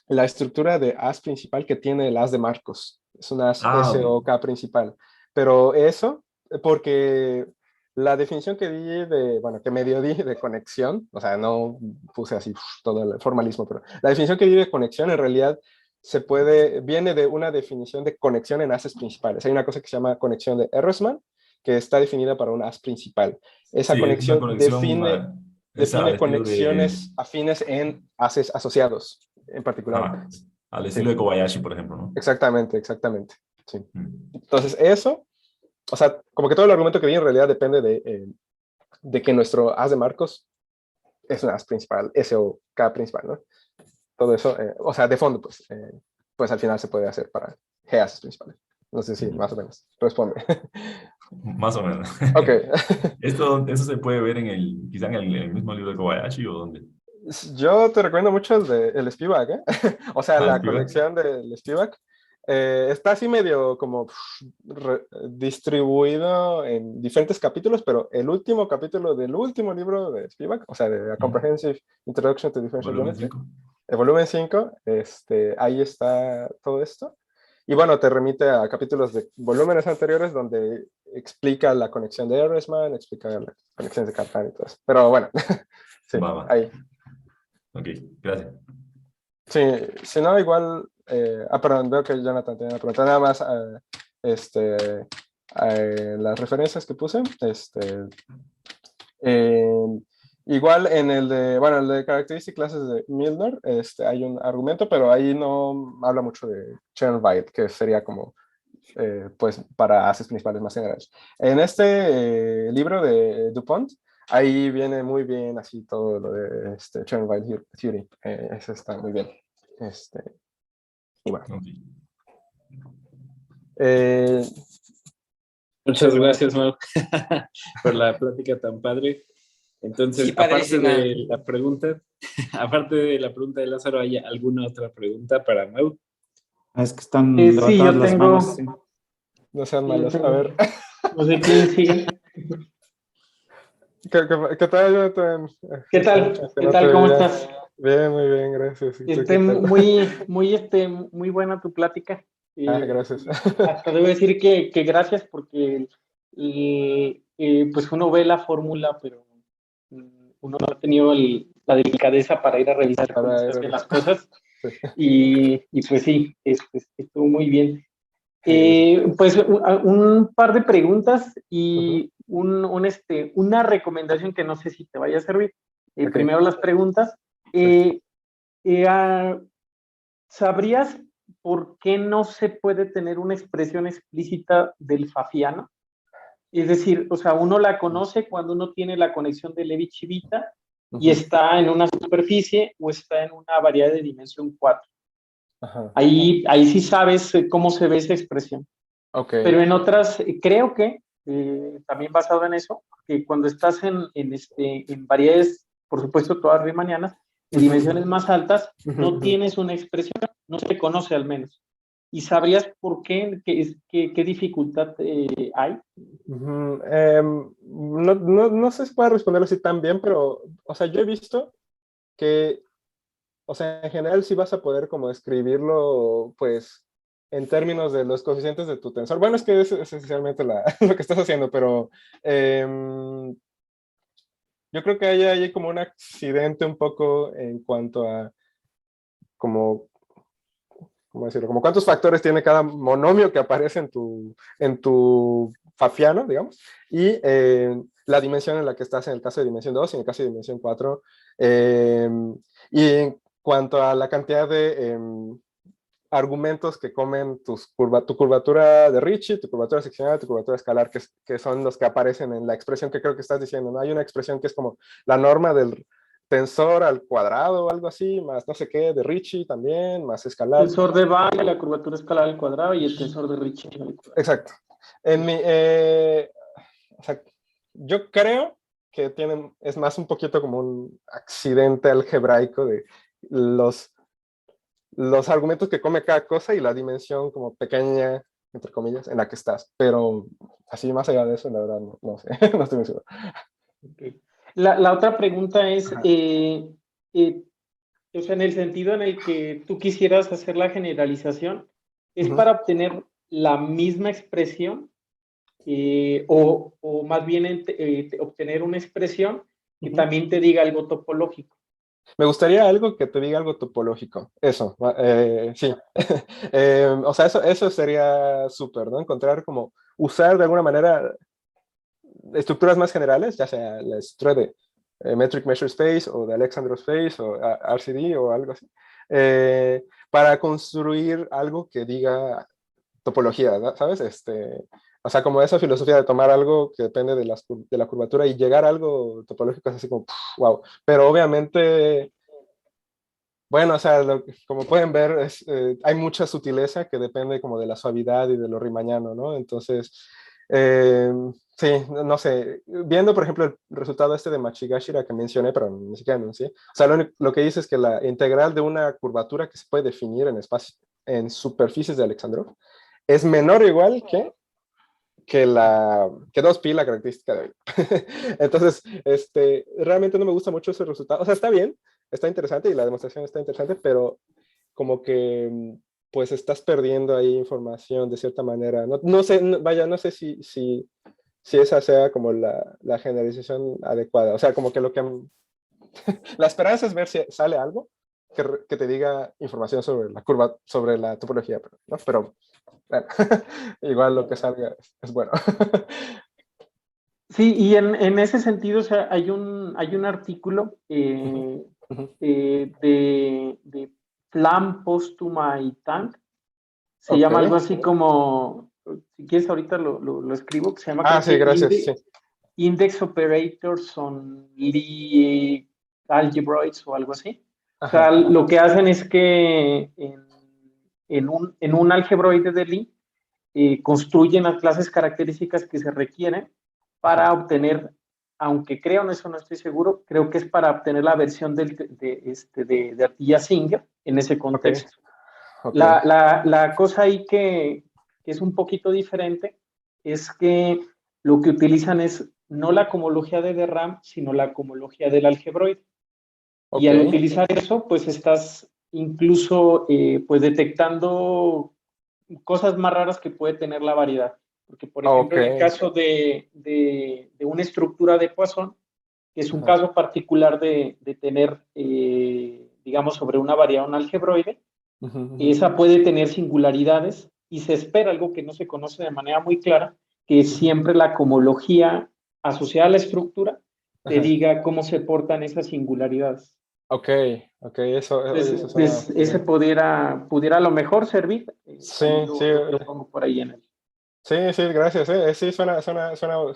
la estructura de as principal que tiene el as de Marcos. Es un as Ah, ok. SOK principal. Pero eso, porque la definición que di de, bueno, que medio di de conexión, o sea, no puse así todo el formalismo, pero la definición que di de conexión en realidad viene de una definición de conexión en ases principales. Hay una cosa que se llama conexión de Ehresmann, que está definida para un as principal. Esa Sí, es una conexión conexión esa al define estilo de, conexiones afines en haces asociados en particular. ajá, al Sí, estilo de Kobayashi, por ejemplo, ¿no? exactamente, exactamente. Sí. Mm. Entonces, eso, o sea, como que todo el argumento que vi en realidad depende de que nuestro as de Marcos es un as principal, S o K principal, ¿no? Todo eso, o sea, de fondo, pues al final se puede hacer para G ases principales. No sé si más o menos responde. Más o menos. Ok. Eso se puede ver quizá en el mismo libro de Kobayashi o dónde. Yo te recomiendo mucho el Spivak, ¿eh? O sea, Ah, la escriba. conexión del Spivak. Está así medio como distribuido en diferentes capítulos, pero el último capítulo del último libro de Spivak, o sea, de A Mm. Comprehensive Introduction to Differential Volumen Geometry, 5. el volumen 5, ahí está todo esto. Y bueno, te remite a capítulos de volúmenes anteriores donde explica la conexión de Ehresmann, explica la conexión de Cartan y todo eso. Pero bueno, sí, Va, va. ahí. Ok, gracias. Sí, si no, igual. Perdón, veo que Jonathan tenía una pregunta. Nada más, las referencias que puse. Eh, igual en el de, bueno, el de Characteristic Classes de Milnor, hay un argumento, pero ahí no habla mucho de Chernoweit, que sería como, pues, para haces principales más generales. En este libro de DuPont, ahí viene muy bien así todo lo de Chernoweit Theory. Eso está muy bien. Este, y bueno. Ok. Eh, sí, Muchas gracias, Mau, por la plática tan padre. Sí, Entonces, aparte padrísima. de la pregunta, aparte de la pregunta de Lázaro, ¿hay alguna otra pregunta para Mau? Es que están Sí, levantadas las manos. Sí. no sean sí, yo malos. A tengo. ver, No sé quién sigue. ¿qué tal, Jonathan? ¿Qué Hace tal? mucho que ¿Qué no te tal? ¿Cómo veía. estás? Bien, muy bien, gracias. ¿Y tú qué tal? Muy buena tu plática. Gracias. Hasta debo decir que gracias porque pues uno ve la fórmula, pero uno no ha tenido la delicadeza para ir a revisar cómo Para se ir a hacen las revisar. cosas. Sí, Y pues sí, estuvo muy bien. gracias. Pues un par de preguntas Ujú, y una recomendación que no sé si te vaya a servir. ok. Primero las preguntas. Sí. Eh, eh, ah, ¿Sabrías por qué no se puede tener una expresión explícita del fafiano? Es decir, o sea, uno la conoce cuando uno tiene la conexión de Levi-Civita y Ujú, está en una superficie o está en una variedad de dimensión 4. ajá. Ahí sí sabes cómo se ve esa expresión. Ok. Pero en otras, creo que también basado en eso, que cuando estás en variedades, por supuesto, todas riemannianas, en Ujú, dimensiones más altas, ujú, no ujú. tienes una expresión, no se conoce al menos. ¿Y sabrías por qué? ¿Qué dificultad hay? Ujú, no sé si puedo responder así tan bien, pero, o sea, yo he visto que, o sea, en general sí vas a poder como escribirlo, pues, en términos de los coeficientes de tu tensor. Bueno, es que es esencialmente lo que estás haciendo, pero yo creo que hay como un accidente un poco en cuanto a como ¿cómo decirlo? Como cuántos factores tiene cada monomio que aparece en tu Pfaffiano, digamos, y la dimensión en la que estás en el caso de dimensión 2 y en el caso de dimensión 4. Y en cuanto a la cantidad de argumentos que comen tu curvatura de Ricci, tu curvatura seccional, tu curvatura escalar, que son los que aparecen en la expresión que creo que estás diciendo, ¿no? Hay una expresión que es como la norma del tensor al cuadrado o algo así, más no sé qué, de Ricci también, más escalar. Tensor de Bank, la curvatura escalar al cuadrado y el tensor de Ricci al cuadrado. Exacto. O sea, yo creo que es más un poquito como un accidente algebraico de los argumentos que come cada cosa y la dimensión como pequeña, entre comillas, en la que estás. Pero así más allá de eso, la verdad, no sé, no estoy muy seguro. Okay. La otra pregunta es, o sea, en el sentido en el que tú quisieras hacer la generalización, ¿es para obtener la misma expresión o más bien obtener una expresión que también te diga algo topológico? Me gustaría algo que te diga algo topológico, eso, sí. O sea, eso sería súper, ¿no? Encontrar como, usar de alguna manera estructuras más generales, ya sea la estructura de Metric Measure Space o de Alexandros Space o RCD o algo así, para construir algo que diga topología, ¿no? ¿Sabes? O sea, como esa filosofía de tomar algo que depende de la curvatura y llegar a algo topológico es así como, wow. Pero obviamente, bueno, o sea, como pueden ver, hay mucha sutileza que depende como de la suavidad y de lo rimañano, ¿no? Entonces, sí, no sé, viendo por ejemplo el resultado de Machigashira que mencioné, pero ni siquiera anuncié, o sea, lo que dice es que la integral de una curvatura que se puede definir en superficies de Alexandrov es menor o igual que 2pi, la característica de hoy. Entonces, realmente no me gusta mucho ese resultado. O sea, está bien, está interesante y la demostración está interesante, pero como que pues estás perdiendo ahí información de cierta manera. No sé, vaya, no sé si esa sea como la generalización adecuada. O sea, como que la esperanza es ver si sale algo que te diga información sobre la curva, sobre la topología, ¿no? Pero bueno, igual lo que salga es bueno. Sí, y en ese sentido, o sea, hay un artículo de Flam, Póstuma y Tank. Se llama algo así como, si quieres ahorita lo escribo, que se llama sí, gracias, sí. Index Operators on Lie Algebroids o algo así. Ajá. O sea, lo que hacen es que en un algebroide de Lie construyen las clases características que se requieren para obtener, aunque creo, en eso no estoy seguro, creo que es para obtener la versión de artilla Singer en ese contexto. Okay. La cosa ahí que es un poquito diferente es que lo que utilizan es no la cohomología de DRAM, sino la cohomología del algebroide. Okay. Y al utilizar eso, pues estás incluso pues detectando cosas más raras que puede tener la variedad. Porque, por ejemplo, en el caso de una estructura de Poisson, que es un caso particular de tener, digamos, sobre una variedad un algebroide, esa puede tener singularidades y se espera algo que no se conoce de manera muy clara, que es siempre la cohomología asociada a la estructura te diga cómo se portan esas singularidades. Ok, eso ese pudiera a lo mejor servir. Sí, sí. Lo pongo por ahí en él. Sí, gracias. Sí, suena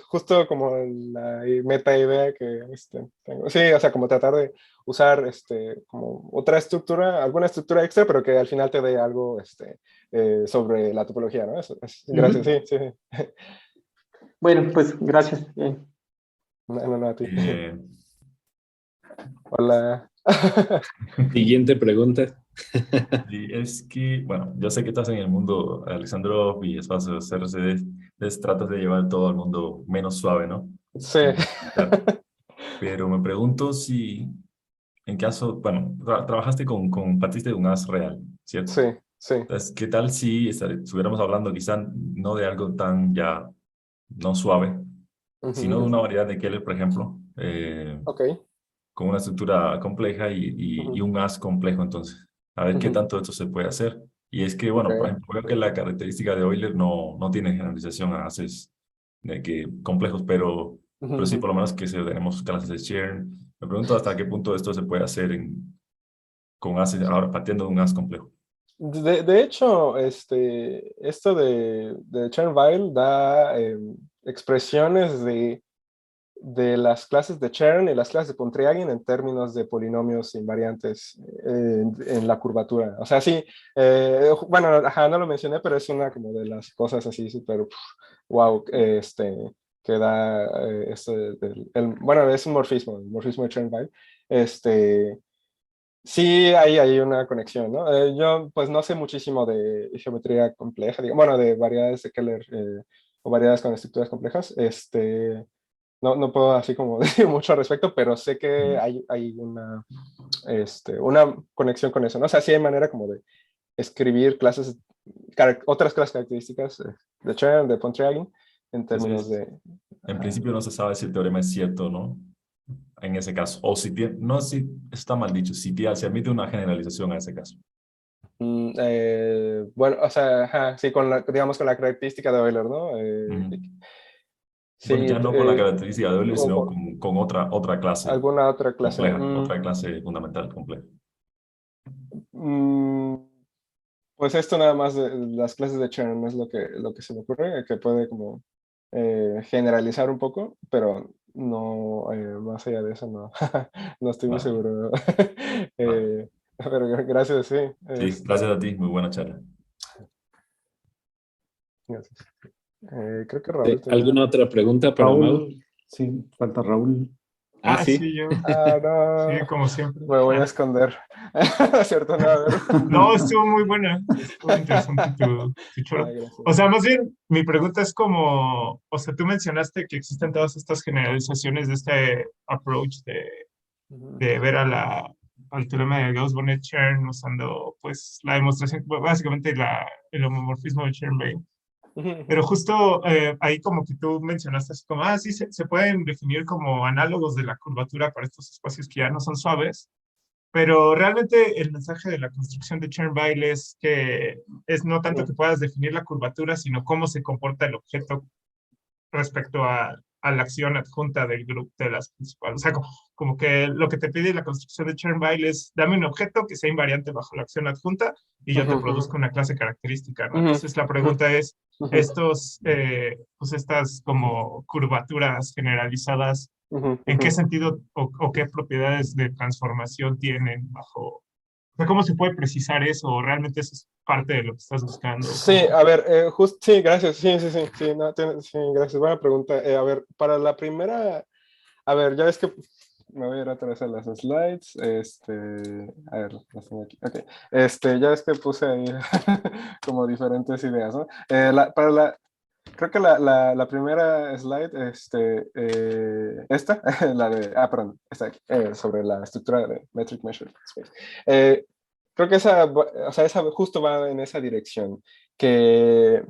justo como la meta idea que tengo. Sí, o sea, como tratar de usar como otra estructura, alguna estructura extra, pero que al final te dé algo sobre la topología, ¿no? Gracias, sí. Bueno, pues gracias. No, a ti. Hola. Siguiente pregunta. Y es que, bueno, yo sé que estás en el mundo Alexandrov y espacios RCD, entonces tratas de llevar todo al mundo menos suave, ¿no? Sí. Pero me pregunto si, en caso, bueno, trabajaste partiste de un as real, ¿cierto? Sí. Entonces, ¿qué tal si estuviéramos hablando quizá no de algo tan ya no suave, sino de una variedad de Keller, por ejemplo? Con una estructura compleja y un as complejo, entonces. A ver qué tanto esto se puede hacer. Y es que, bueno, por Ok. ejemplo, veo que la característica de Euler no tiene generalización a haces de que complejos, pero sí, por lo menos que si tenemos clases de Chern. Me pregunto hasta qué punto esto se puede hacer con haces, ahora partiendo de un haz complejo. De hecho, esto de Chern-Weil da expresiones de las clases de Chern y las clases de Pontryagin en términos de polinomios invariantes en la curvatura. O sea, sí, bueno, ajá, no lo mencioné, pero es una como de las cosas así súper, wow, que da, bueno, es un morfismo, el morfismo de Chern-Weil. Sí, hay una conexión, ¿no? Yo pues no sé muchísimo de geometría compleja, bueno, de variedades de Keller o variedades con estructuras complejas. No puedo así como decir mucho al respecto, pero sé que hay una conexión con eso, ¿no? O sea, sí hay manera como de escribir clases, otras clases características de Chern, de Pontryagin, en términos Entonces, de... en ajá. principio no se sabe si el teorema es cierto o no, en ese caso. O si tiene, no si está mal dicho, si admite una generalización a ese caso. Bueno, o sea, ajá, sí, digamos con la característica de Euler, ¿no? Ujú. Sí, Bueno, ya no con la característica de Euler, o sino con con otra clase alguna otra clase. compleja, otra clase fundamental compleja. Mm, pues esto nada más de las clases de Chern es lo que se me ocurre, que puede como generalizar un poco, pero no, más allá de eso, no, no estoy muy Va, seguro. va. Pero gracias, sí. Sí, gracias a ti, muy buena charla. Gracias. Creo que Raúl tenía... ¿Alguna otra pregunta para Mau? Raúl, sí, falta Raúl. Ah, Ah, sí. sí, yo. Ah, Sí, no, como siempre. me voy a Ah, esconder. ¿Cierto? No, a ver. no, estuvo muy buena. Estuvo interesante tu Ah, choro. O gracias. sea, más bien, mi pregunta es como, o sea, tú mencionaste que existen todas estas generalizaciones de este approach Ujú. de ver al teorema de Gauss-Bonnet-Chern usando, pues, la demostración, básicamente el homomorfismo de Chern-Weil. Ujú, Pero ujú. justo ahí como que tú mencionaste así como, sí, se pueden definir como análogos de la curvatura para estos espacios que ya no son suaves, pero realmente el mensaje de la construcción de Chern-Weil es que es no tanto que puedas definir la curvatura, sino cómo se comporta el objeto respecto a la acción adjunta del grupo de las principales. O sea, como que lo que te pide la construcción de Chern-Weil es dame un objeto que sea invariante bajo la acción adjunta y yo Ujú, te ujú. produzco una clase característica, ¿no? Ujú, Entonces la ujú, pregunta es, ujú, pues estas como curvaturas generalizadas, ujú, ¿en qué ujú. sentido o qué propiedades de transformación tienen bajo, o sea, cómo se puede precisar eso o realmente eso es parte de lo que estás buscando? Sí, a ver, sí, gracias, sí, no, sí, gracias, buena pregunta. A ver, para la primera, a ver, ya ves que me voy a ir otra vez a las slides, a ver, las tengo aquí, ok, ya ves que puse ahí como diferentes ideas, ¿no? Creo que la primera slide, perdón, esta aquí, sobre la estructura de Metric Measure Space. Creo que o sea, esa justo va en esa dirección, que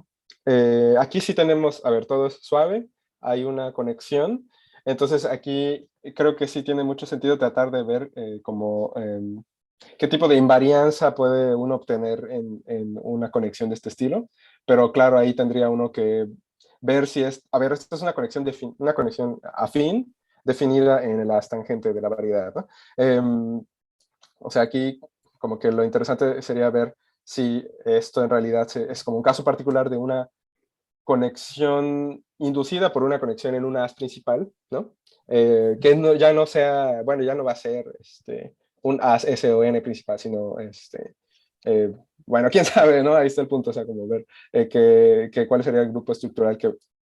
aquí sí tenemos, a ver, todo es suave, hay una conexión, entonces aquí creo que sí tiene mucho sentido tratar de ver como qué tipo de invarianza puede uno obtener en una conexión de este estilo, pero claro, ahí tendría uno que ver si a ver, esta es una conexión afín definida en la tangente de la variedad, ¿no? O sea, aquí como que lo interesante sería ver si esto en realidad es como un caso particular de una conexión inducida por una conexión en una as principal, ¿no? Que ya no sea, bueno, ya no va a ser un as S o N principal, sino eh, bueno, quién sabe, ¿no? Ahí está el punto, o sea, como ver cuál sería el grupo estructural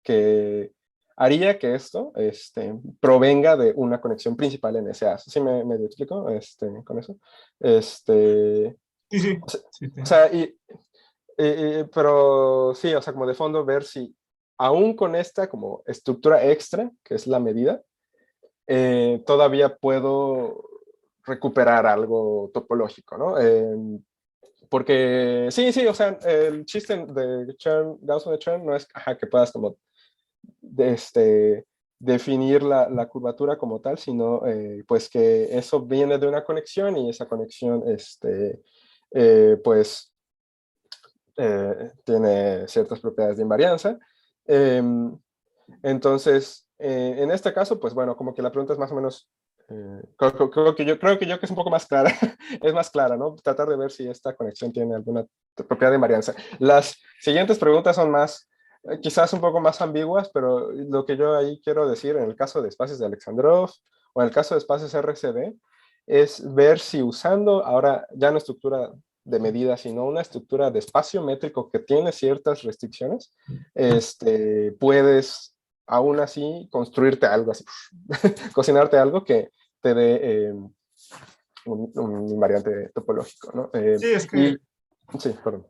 que haría que esto provenga de una conexión principal en ese as. ¿Sí me explico con eso? Sí, sí, O sea, sí. o sea, pero sí, o sea, como de fondo ver si aún con esta como estructura extra, que es la medida, todavía puedo recuperar algo topológico, ¿no? Porque sí, o sea, el chiste de Gaussian de Chern no es que puedas como de definir la curvatura como tal, sino pues que eso viene de una conexión y esa conexión, pues tiene ciertas propiedades de invarianza. Entonces, en este caso, pues bueno, como que la pregunta es más o menos, creo que yo que es un poco más clara, es más clara, ¿no? Tratar de ver si esta conexión tiene alguna propiedad de invarianza. Las siguientes preguntas son más, quizás un poco más ambiguas, pero lo que yo ahí quiero decir en el caso de espacios de Alexandrov o en el caso de espacios RCD es ver si usando ahora ya no estructura de medida, sino una estructura de espacio métrico que tiene ciertas restricciones, puedes aún así construirte algo así, cocinarte algo que te dé un invariante topológico, ¿no? Sí, es que... Sí, perdón.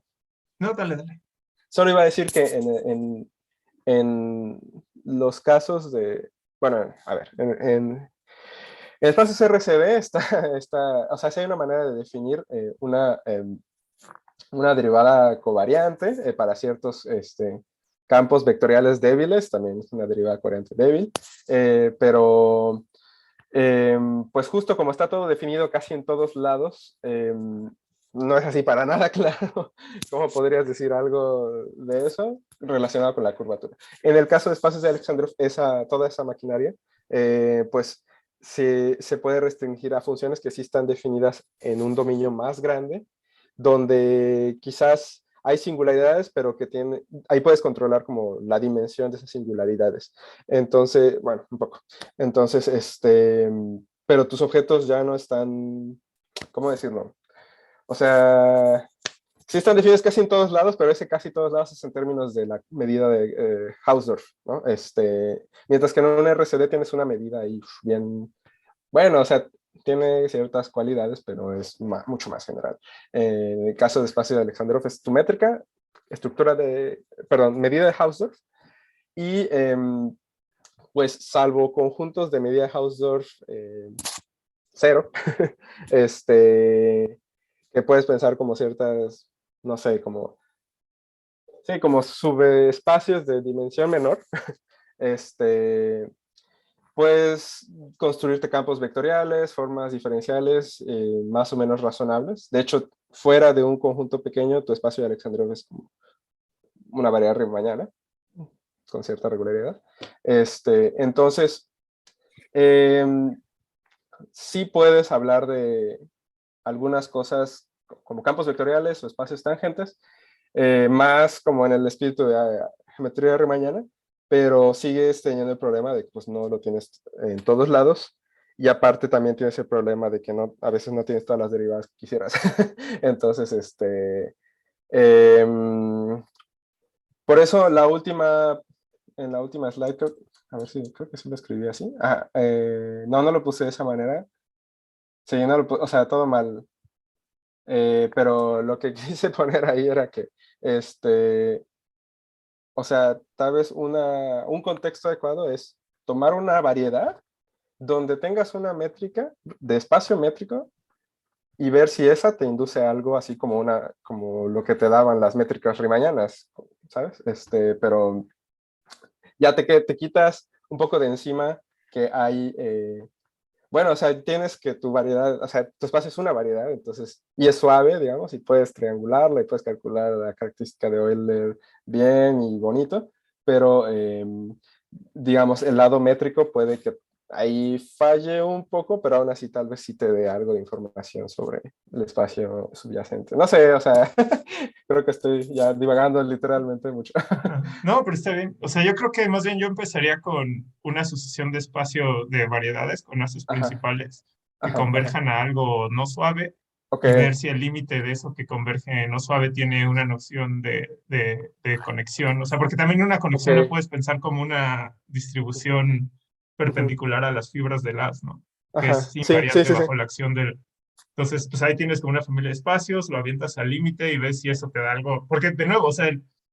No, dale, dale. Solo iba a decir que en los casos de, bueno, a ver, en espacios RCD o sea, sí hay una manera de definir una derivada covariante para ciertos campos vectoriales débiles, también es una derivada covariante débil, pero pues justo como está todo definido casi en todos lados, no es así para nada claro. ¿Cómo podrías decir algo de eso relacionado con la curvatura? En el caso de espacios de Alexandrov, toda esa maquinaria, pues se puede restringir a funciones que sí están definidas en un dominio más grande, donde quizás hay singularidades, pero ahí puedes controlar como la dimensión de esas singularidades. Entonces, bueno, un poco. Entonces, pero tus objetos ya no están, ¿cómo decirlo? O sea, sí están definidos casi en todos lados, pero ese casi todos lados es en términos de la medida de Hausdorff, ¿no? Mientras que en un RCD tienes una medida ahí bien, bueno, o sea, tiene ciertas cualidades, pero es mucho más general. En el caso de espacio de Alexandrov es tu métrica, medida de Hausdorff, y pues salvo conjuntos de medida de Hausdorff cero, que puedes pensar como ciertas, no sé, como subespacios de dimensión menor, puedes construirte campos vectoriales, formas diferenciales más o menos razonables. De hecho, fuera de un conjunto pequeño, tu espacio de Alexandrov es como una variedad riemanniana con cierta regularidad. Entonces, sí puedes hablar de algunas cosas como campos vectoriales o espacios tangentes, más como en el espíritu de geometría riemanniana, pero sigues teniendo el problema de que pues, no lo tienes en todos lados, y aparte también tienes el problema de que a veces no tienes todas las derivadas que quisieras. Entonces, por eso en la última slide, a ver si creo que sí lo escribí así. No lo puse de esa manera. Sí, o sea, todo mal. Pero lo que quise poner ahí era que, o sea, tal vez un contexto adecuado es tomar una variedad donde tengas una métrica de espacio métrico y ver si esa te induce a algo así como lo que te daban las métricas riemannianas, ¿sabes? Pero ya te quitas un poco de encima que hay, bueno, o sea, tienes que tu variedad, o sea, tu espacio es una variedad, entonces, y es suave, digamos, y puedes triangularla y puedes calcular la característica de Euler bien y bonito, pero, digamos, el lado métrico puede que ahí falle un poco, pero aún así tal vez sí te dé algo de información sobre el espacio subyacente. No sé, o sea, creo que estoy ya divagando literalmente mucho. No, pero está bien. O sea, yo creo que más bien yo empezaría con una sucesión de espacio de variedades con haces Ajá, principales que ajá, ajá. converjan a algo no suave Ok, y ver si el límite de eso que converge no suave tiene una noción de conexión. O sea, porque también una ok. conexión la puedes pensar como una distribución Ujú. perpendicular a las fibras del haz, ¿no? Que Ajá, es sí, sí, invariante sí, sí. bajo la acción del... Entonces, pues ahí tienes como una familia de espacios, lo avientas al límite y ves si eso te da algo. Porque, de nuevo, o sea,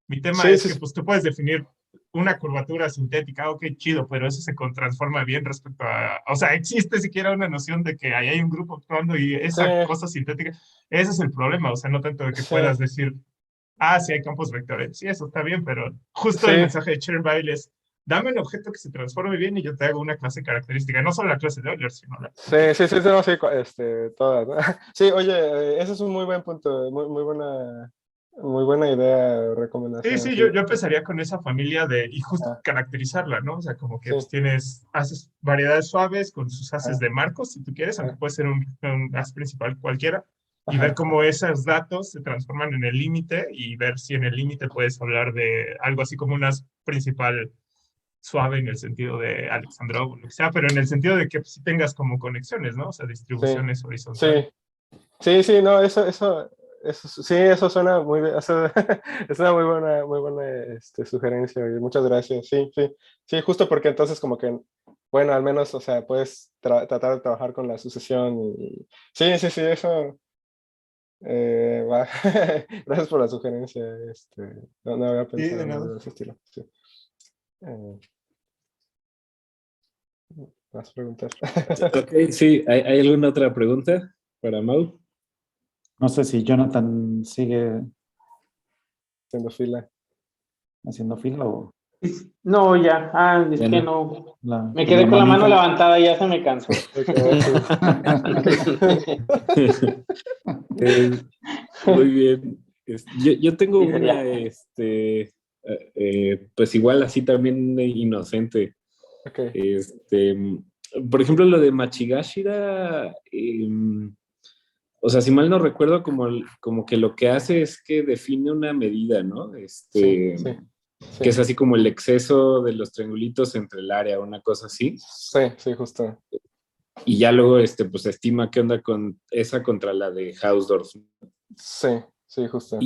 mi tema Sí, es sí, que sí. pues tú puedes definir una curvatura sintética, ok, chido, pero eso se transforma bien respecto a, o sea, existe siquiera una noción de que ahí hay un grupo actuando y Sí, esa cosa sintética, ese es el problema, o sea, no tanto de que sí, puedas decir, sí hay campos vectores, sí, eso está bien, pero justo el sí, mensaje de Chern-Weil es, dame un objeto que se transforme bien y yo te hago una clase característica, no solo la clase de Euler, sino la sí, completa. sí, sí, sí, no, sí, todas, ¿no? Sí, oye, ese es un muy buen punto, muy buena muy buena idea, Sí, recomendación. sí, Sí, yo empezaría con esa familia y justo ah, caracterizarla, ¿no? O sea, como que sí, pues, haces variedades suaves con sus haces ah, de marcos, si tú quieres, aunque ah, puede ser un as principal cualquiera, y ver ajá, cómo esos datos se transforman en el límite y ver si en el límite puedes hablar de algo así como un as principal suave en el sentido de Alexandrov o lo que sea, pero en el sentido de que pues, sí tengas como conexiones, ¿no? O sea, sí, distribuciones horizontales. sí, sí, sí, no, sí, eso suena muy bien, es una muy buena sugerencia, y muchas gracias, sí, sí, sí, justo porque entonces como que, bueno, al menos, o sea, puedes tratar de trabajar con la sucesión sí, sí, sí, eso, va. Gracias por la sugerencia, no había Sí, pensado de en algo nada. de ese estilo, sí. Eh, Más preguntas. Ok, sí, ¿hay alguna otra pregunta para Mau? No sé si Jonathan sigue Haciendo fila. haciendo fila o No, ya. Ah, es Ya que no. no. la, Me pues quedé la con la mano manita. levantada, ya se me cansó. Ok, sí. Eh, Muy bien. Yo tengo Dije, una, ya. pues igual así también inocente. Ok, Este, por ejemplo, lo de Machigashira, o sea, si mal no recuerdo, como que lo que hace es que define una medida, ¿no? sí, sí, Que sí. es así como el exceso de los triangulitos entre el área, una cosa así. Sí, sí, justo. Y ya luego, pues estima qué onda con esa contra la de Hausdorff. Sí, sí, justo.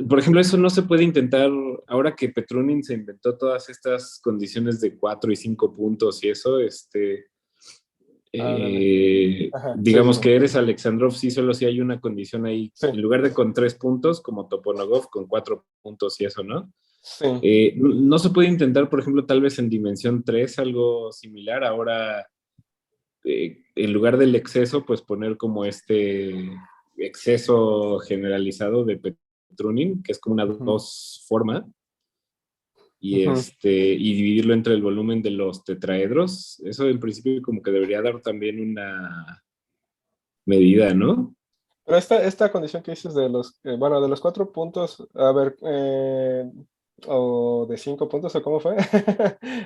Por ejemplo, eso no se puede intentar ahora que Petrunin se inventó todas estas condiciones de 4 y 5 puntos y eso, Ándale. Ajá, sí, sí, digamos que eres Alexandrov, sí, solo si hay una condición ahí, sí, en lugar de con 3 puntos, como Toponogov, con 4 puntos y eso, ¿no? sí, No se puede intentar, por ejemplo, tal vez en dimensión 3 algo similar. Ahora, en lugar del exceso, pues poner como este exceso generalizado de Petrunin, que es como una ujú, dos forma, ujú. y dividirlo entre el volumen de los tetraedros. Eso en principio como que debería dar también una medida, ¿no? Pero esta condición que dices de bueno, de los 4 puntos, a ver, o de 5 puntos, ¿o cómo fue?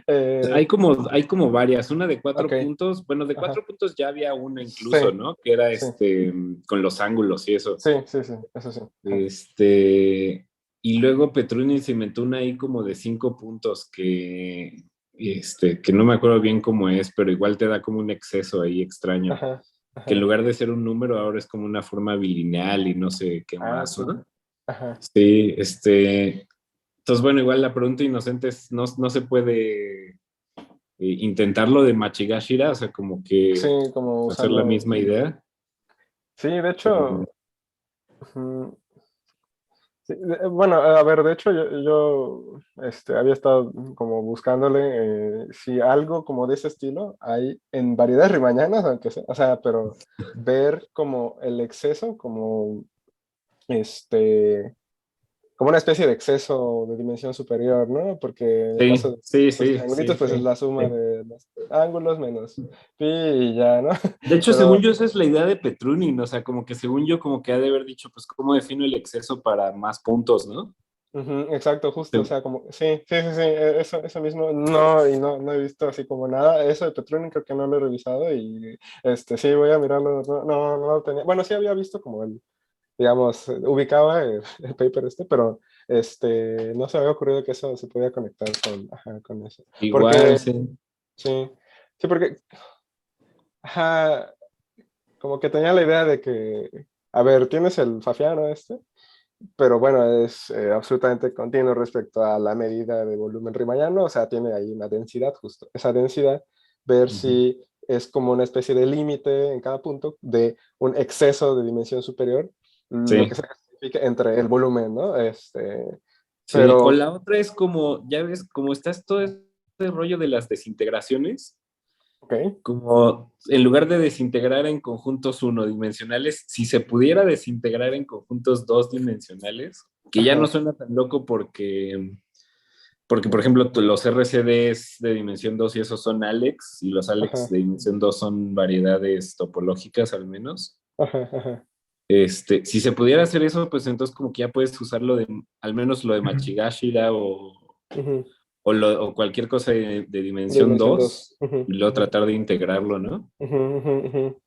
Eh, Hay como varias. Una de ok, 4 puntos, bueno, de ajá, 4 puntos ya había una sí, incluso, ¿no? Que era sí, con los ángulos y eso. sí, sí, sí, eso sí. Ajá. Y luego Petrunin se inventó una ahí como de 5 puntos que no me acuerdo bien cómo es, pero igual te da como un exceso ahí extraño. Ajá, Que en ajá. lugar de ser un número, ahora es como una forma bilineal y no sé qué Ah, más, sí. ¿no? Ajá. Sí, entonces, bueno, igual la pregunta inocente es, no se puede intentarlo de Machigashira, o sea, como Sí, que como hacer la usando. misma idea. Sí, de hecho, ujú, sí, bueno, a ver, de hecho yo había estado como buscándole si algo como de ese estilo hay en variedades rimañanas, aunque sea, o sea, pero ver como el exceso, este, como una especie de exceso de dimensión superior, ¿no? Porque en el Sí, caso de sí, los sí, triangulitos, sí, pues es sí. la suma Sí. de los ángulos menos pi y ya, ¿no? De hecho, según Pero yo, esa es la idea de Petrunin, o sea, como que según yo, como que ha de haber dicho, pues, ¿cómo defino el exceso para más puntos, no? ujú, exacto, justo, o Sí. sea, como, sí, sí, sí, sí, eso mismo, no, y no he visto así como nada, eso de Petrunin creo que no lo he revisado y, sí, voy a mirarlo, no lo tenía, bueno, sí había visto como digamos, ubicaba el paper pero, no se había ocurrido que eso se podía conectar ajá, con eso, Igual, porque, sí. sí, sí, porque, ajá, como que tenía la idea de que, a ver, tienes el Fafiano pero bueno, es absolutamente continuo respecto a la medida de volumen riemanniano, o sea, tiene ahí una densidad justo. Esa densidad, ver Ujú. si es como una especie de límite en cada punto de un exceso de dimensión superior, lo Sí, que se significa entre el volumen, ¿no? sí. O Pero, la otra es como, ya ves, como estás todo este rollo de las desintegraciones, ok, como en lugar de desintegrar en conjuntos unidimensionales, si se pudiera desintegrar en conjuntos dos dimensionales, que ya no ajá, suena tan loco porque por ejemplo, los RCDs de dimensión 2 y esos son Alex, y los Alex ajá, de dimensión 2 son variedades topológicas al menos. ajá, ajá, Si se pudiera hacer eso, pues entonces como que ya puedes usarlo al menos lo de Machigashira Ujú. o cualquier cosa de dimensión Dimensión 2 2. Ujú, y luego ujú, tratar de integrarlo, ¿no? ujú, ujú, ujú.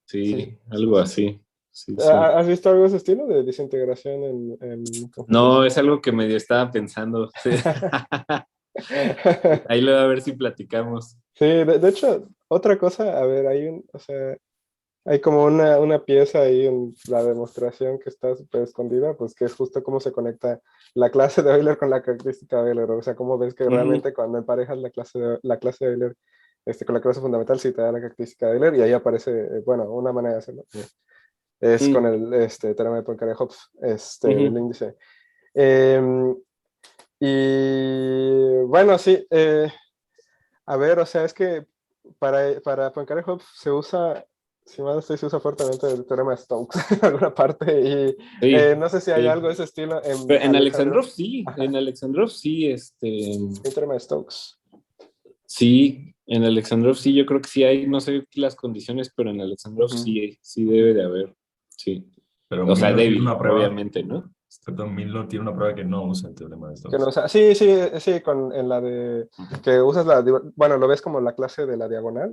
Sí, Sí, sí, algo sí, sí. así. Sí, sí. ¿Has visto algo de ese estilo de desintegración en No, conjuntos? es algo que medio estaba pensando. Sí. Ahí luego a ver si platicamos. Sí, de hecho, otra cosa, a ver, o sea, hay como una pieza ahí en la demostración que está súper escondida, pues que es justo cómo se conecta la clase de Euler con la característica de Euler, o sea, cómo ves que Ujú. realmente cuando emparejas la clase de Euler con la clase fundamental sí te da la característica de Euler y ahí aparece, bueno, una manera de hacerlo, es con Mm, el teorema de Poincaré-Hopf, el ujú. índice. Em, y bueno, sí, a ver, o sea, es que para Poincaré-Hopf se usa, si mal no estoy, se usa fuertemente el teorema de Stokes en alguna parte y Sí, no sé si hay sí. algo de ese estilo en Pero en Alexandrov. Alexandrov sí, Ajá, en Alexandrov sí, el teorema de Stokes. sí, en Alexandrov sí, yo creo que sí hay, no sé las condiciones, pero en Alexandrov Ujú, sí, sí debe de haber, sí. Pero O sea, Milnor tiene una débil, prueba, obviamente, ¿no? perdón, Milnor tiene una prueba que no usa el teorema de que no, Stokes. o sea, sí, sí, sí, en la de que usas bueno, lo ves como la clase de la diagonal,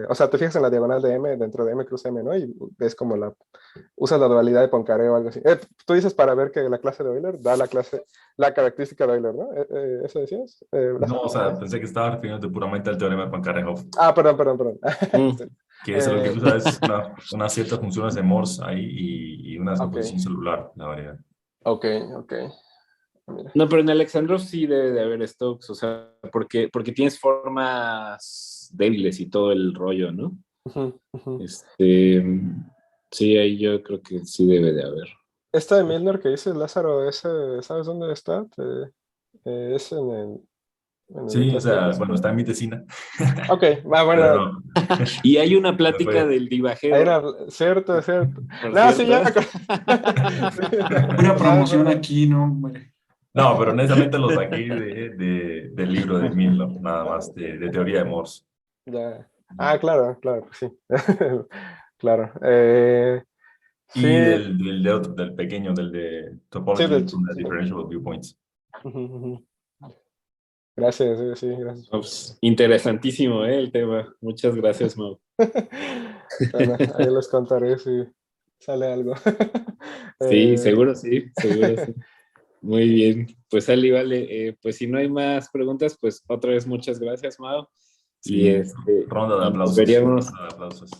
o sea, te fijas en la diagonal de M dentro de M cruz M, ¿no? Y ves como usas la dualidad de Poincaré o algo así. Tú dices para ver que la clase de Euler da la característica de Euler, ¿no? ¿Eso decías, No, Blas? o sea, pensé que estaba refiriéndote puramente al teorema de Poincaré-Hopf, Ah, perdón, perdón, perdón. Mm. Sí. que es lo que Eh, usa es unas ciertas funciones de Morse ahí y una ok, descomposición celular, la variedad. ok, ok. Mira. No, pero en Alexandrov sí debe de haber Stokes, o sea, porque tienes formas débiles y todo el rollo, ¿no? Ujú, ujú. Este, sí, ahí yo creo que sí debe de haber. Esta de Milner que dices, Lázaro, ¿sabes dónde está? Es en el Sí, o clásico sea, bueno, clásico. está en mi tesina, Ok, va, pero bueno, no, Y hay una no plática fue. del ahí divajeo, era, cierto, cierto. por No, sí, cierto. ya me acordé. Sí, Pura no, promoción perdón. aquí, ¿no, hombre? No, pero honestamente lo saqué del libro de Milnor, nada más, de teoría de Morse. Ya. Ah, claro, claro, pues sí. Claro. Sí, Y del pequeño, del de sí, Topology del from the sí. Differential Viewpoints. Ujú, ujú. Gracias, sí, sí, gracias. Pues, interesantísimo, el tema. Muchas gracias, Mau. Bueno, ahí les contaré si sale algo. Sí, Eh, seguro sí, seguro sí. Muy bien. Pues Ali, vale. Pues si no hay más preguntas, pues otra vez muchas gracias, Mau. Y Sí, ronda de y nos aplausos, veríamos. ronda de aplausos.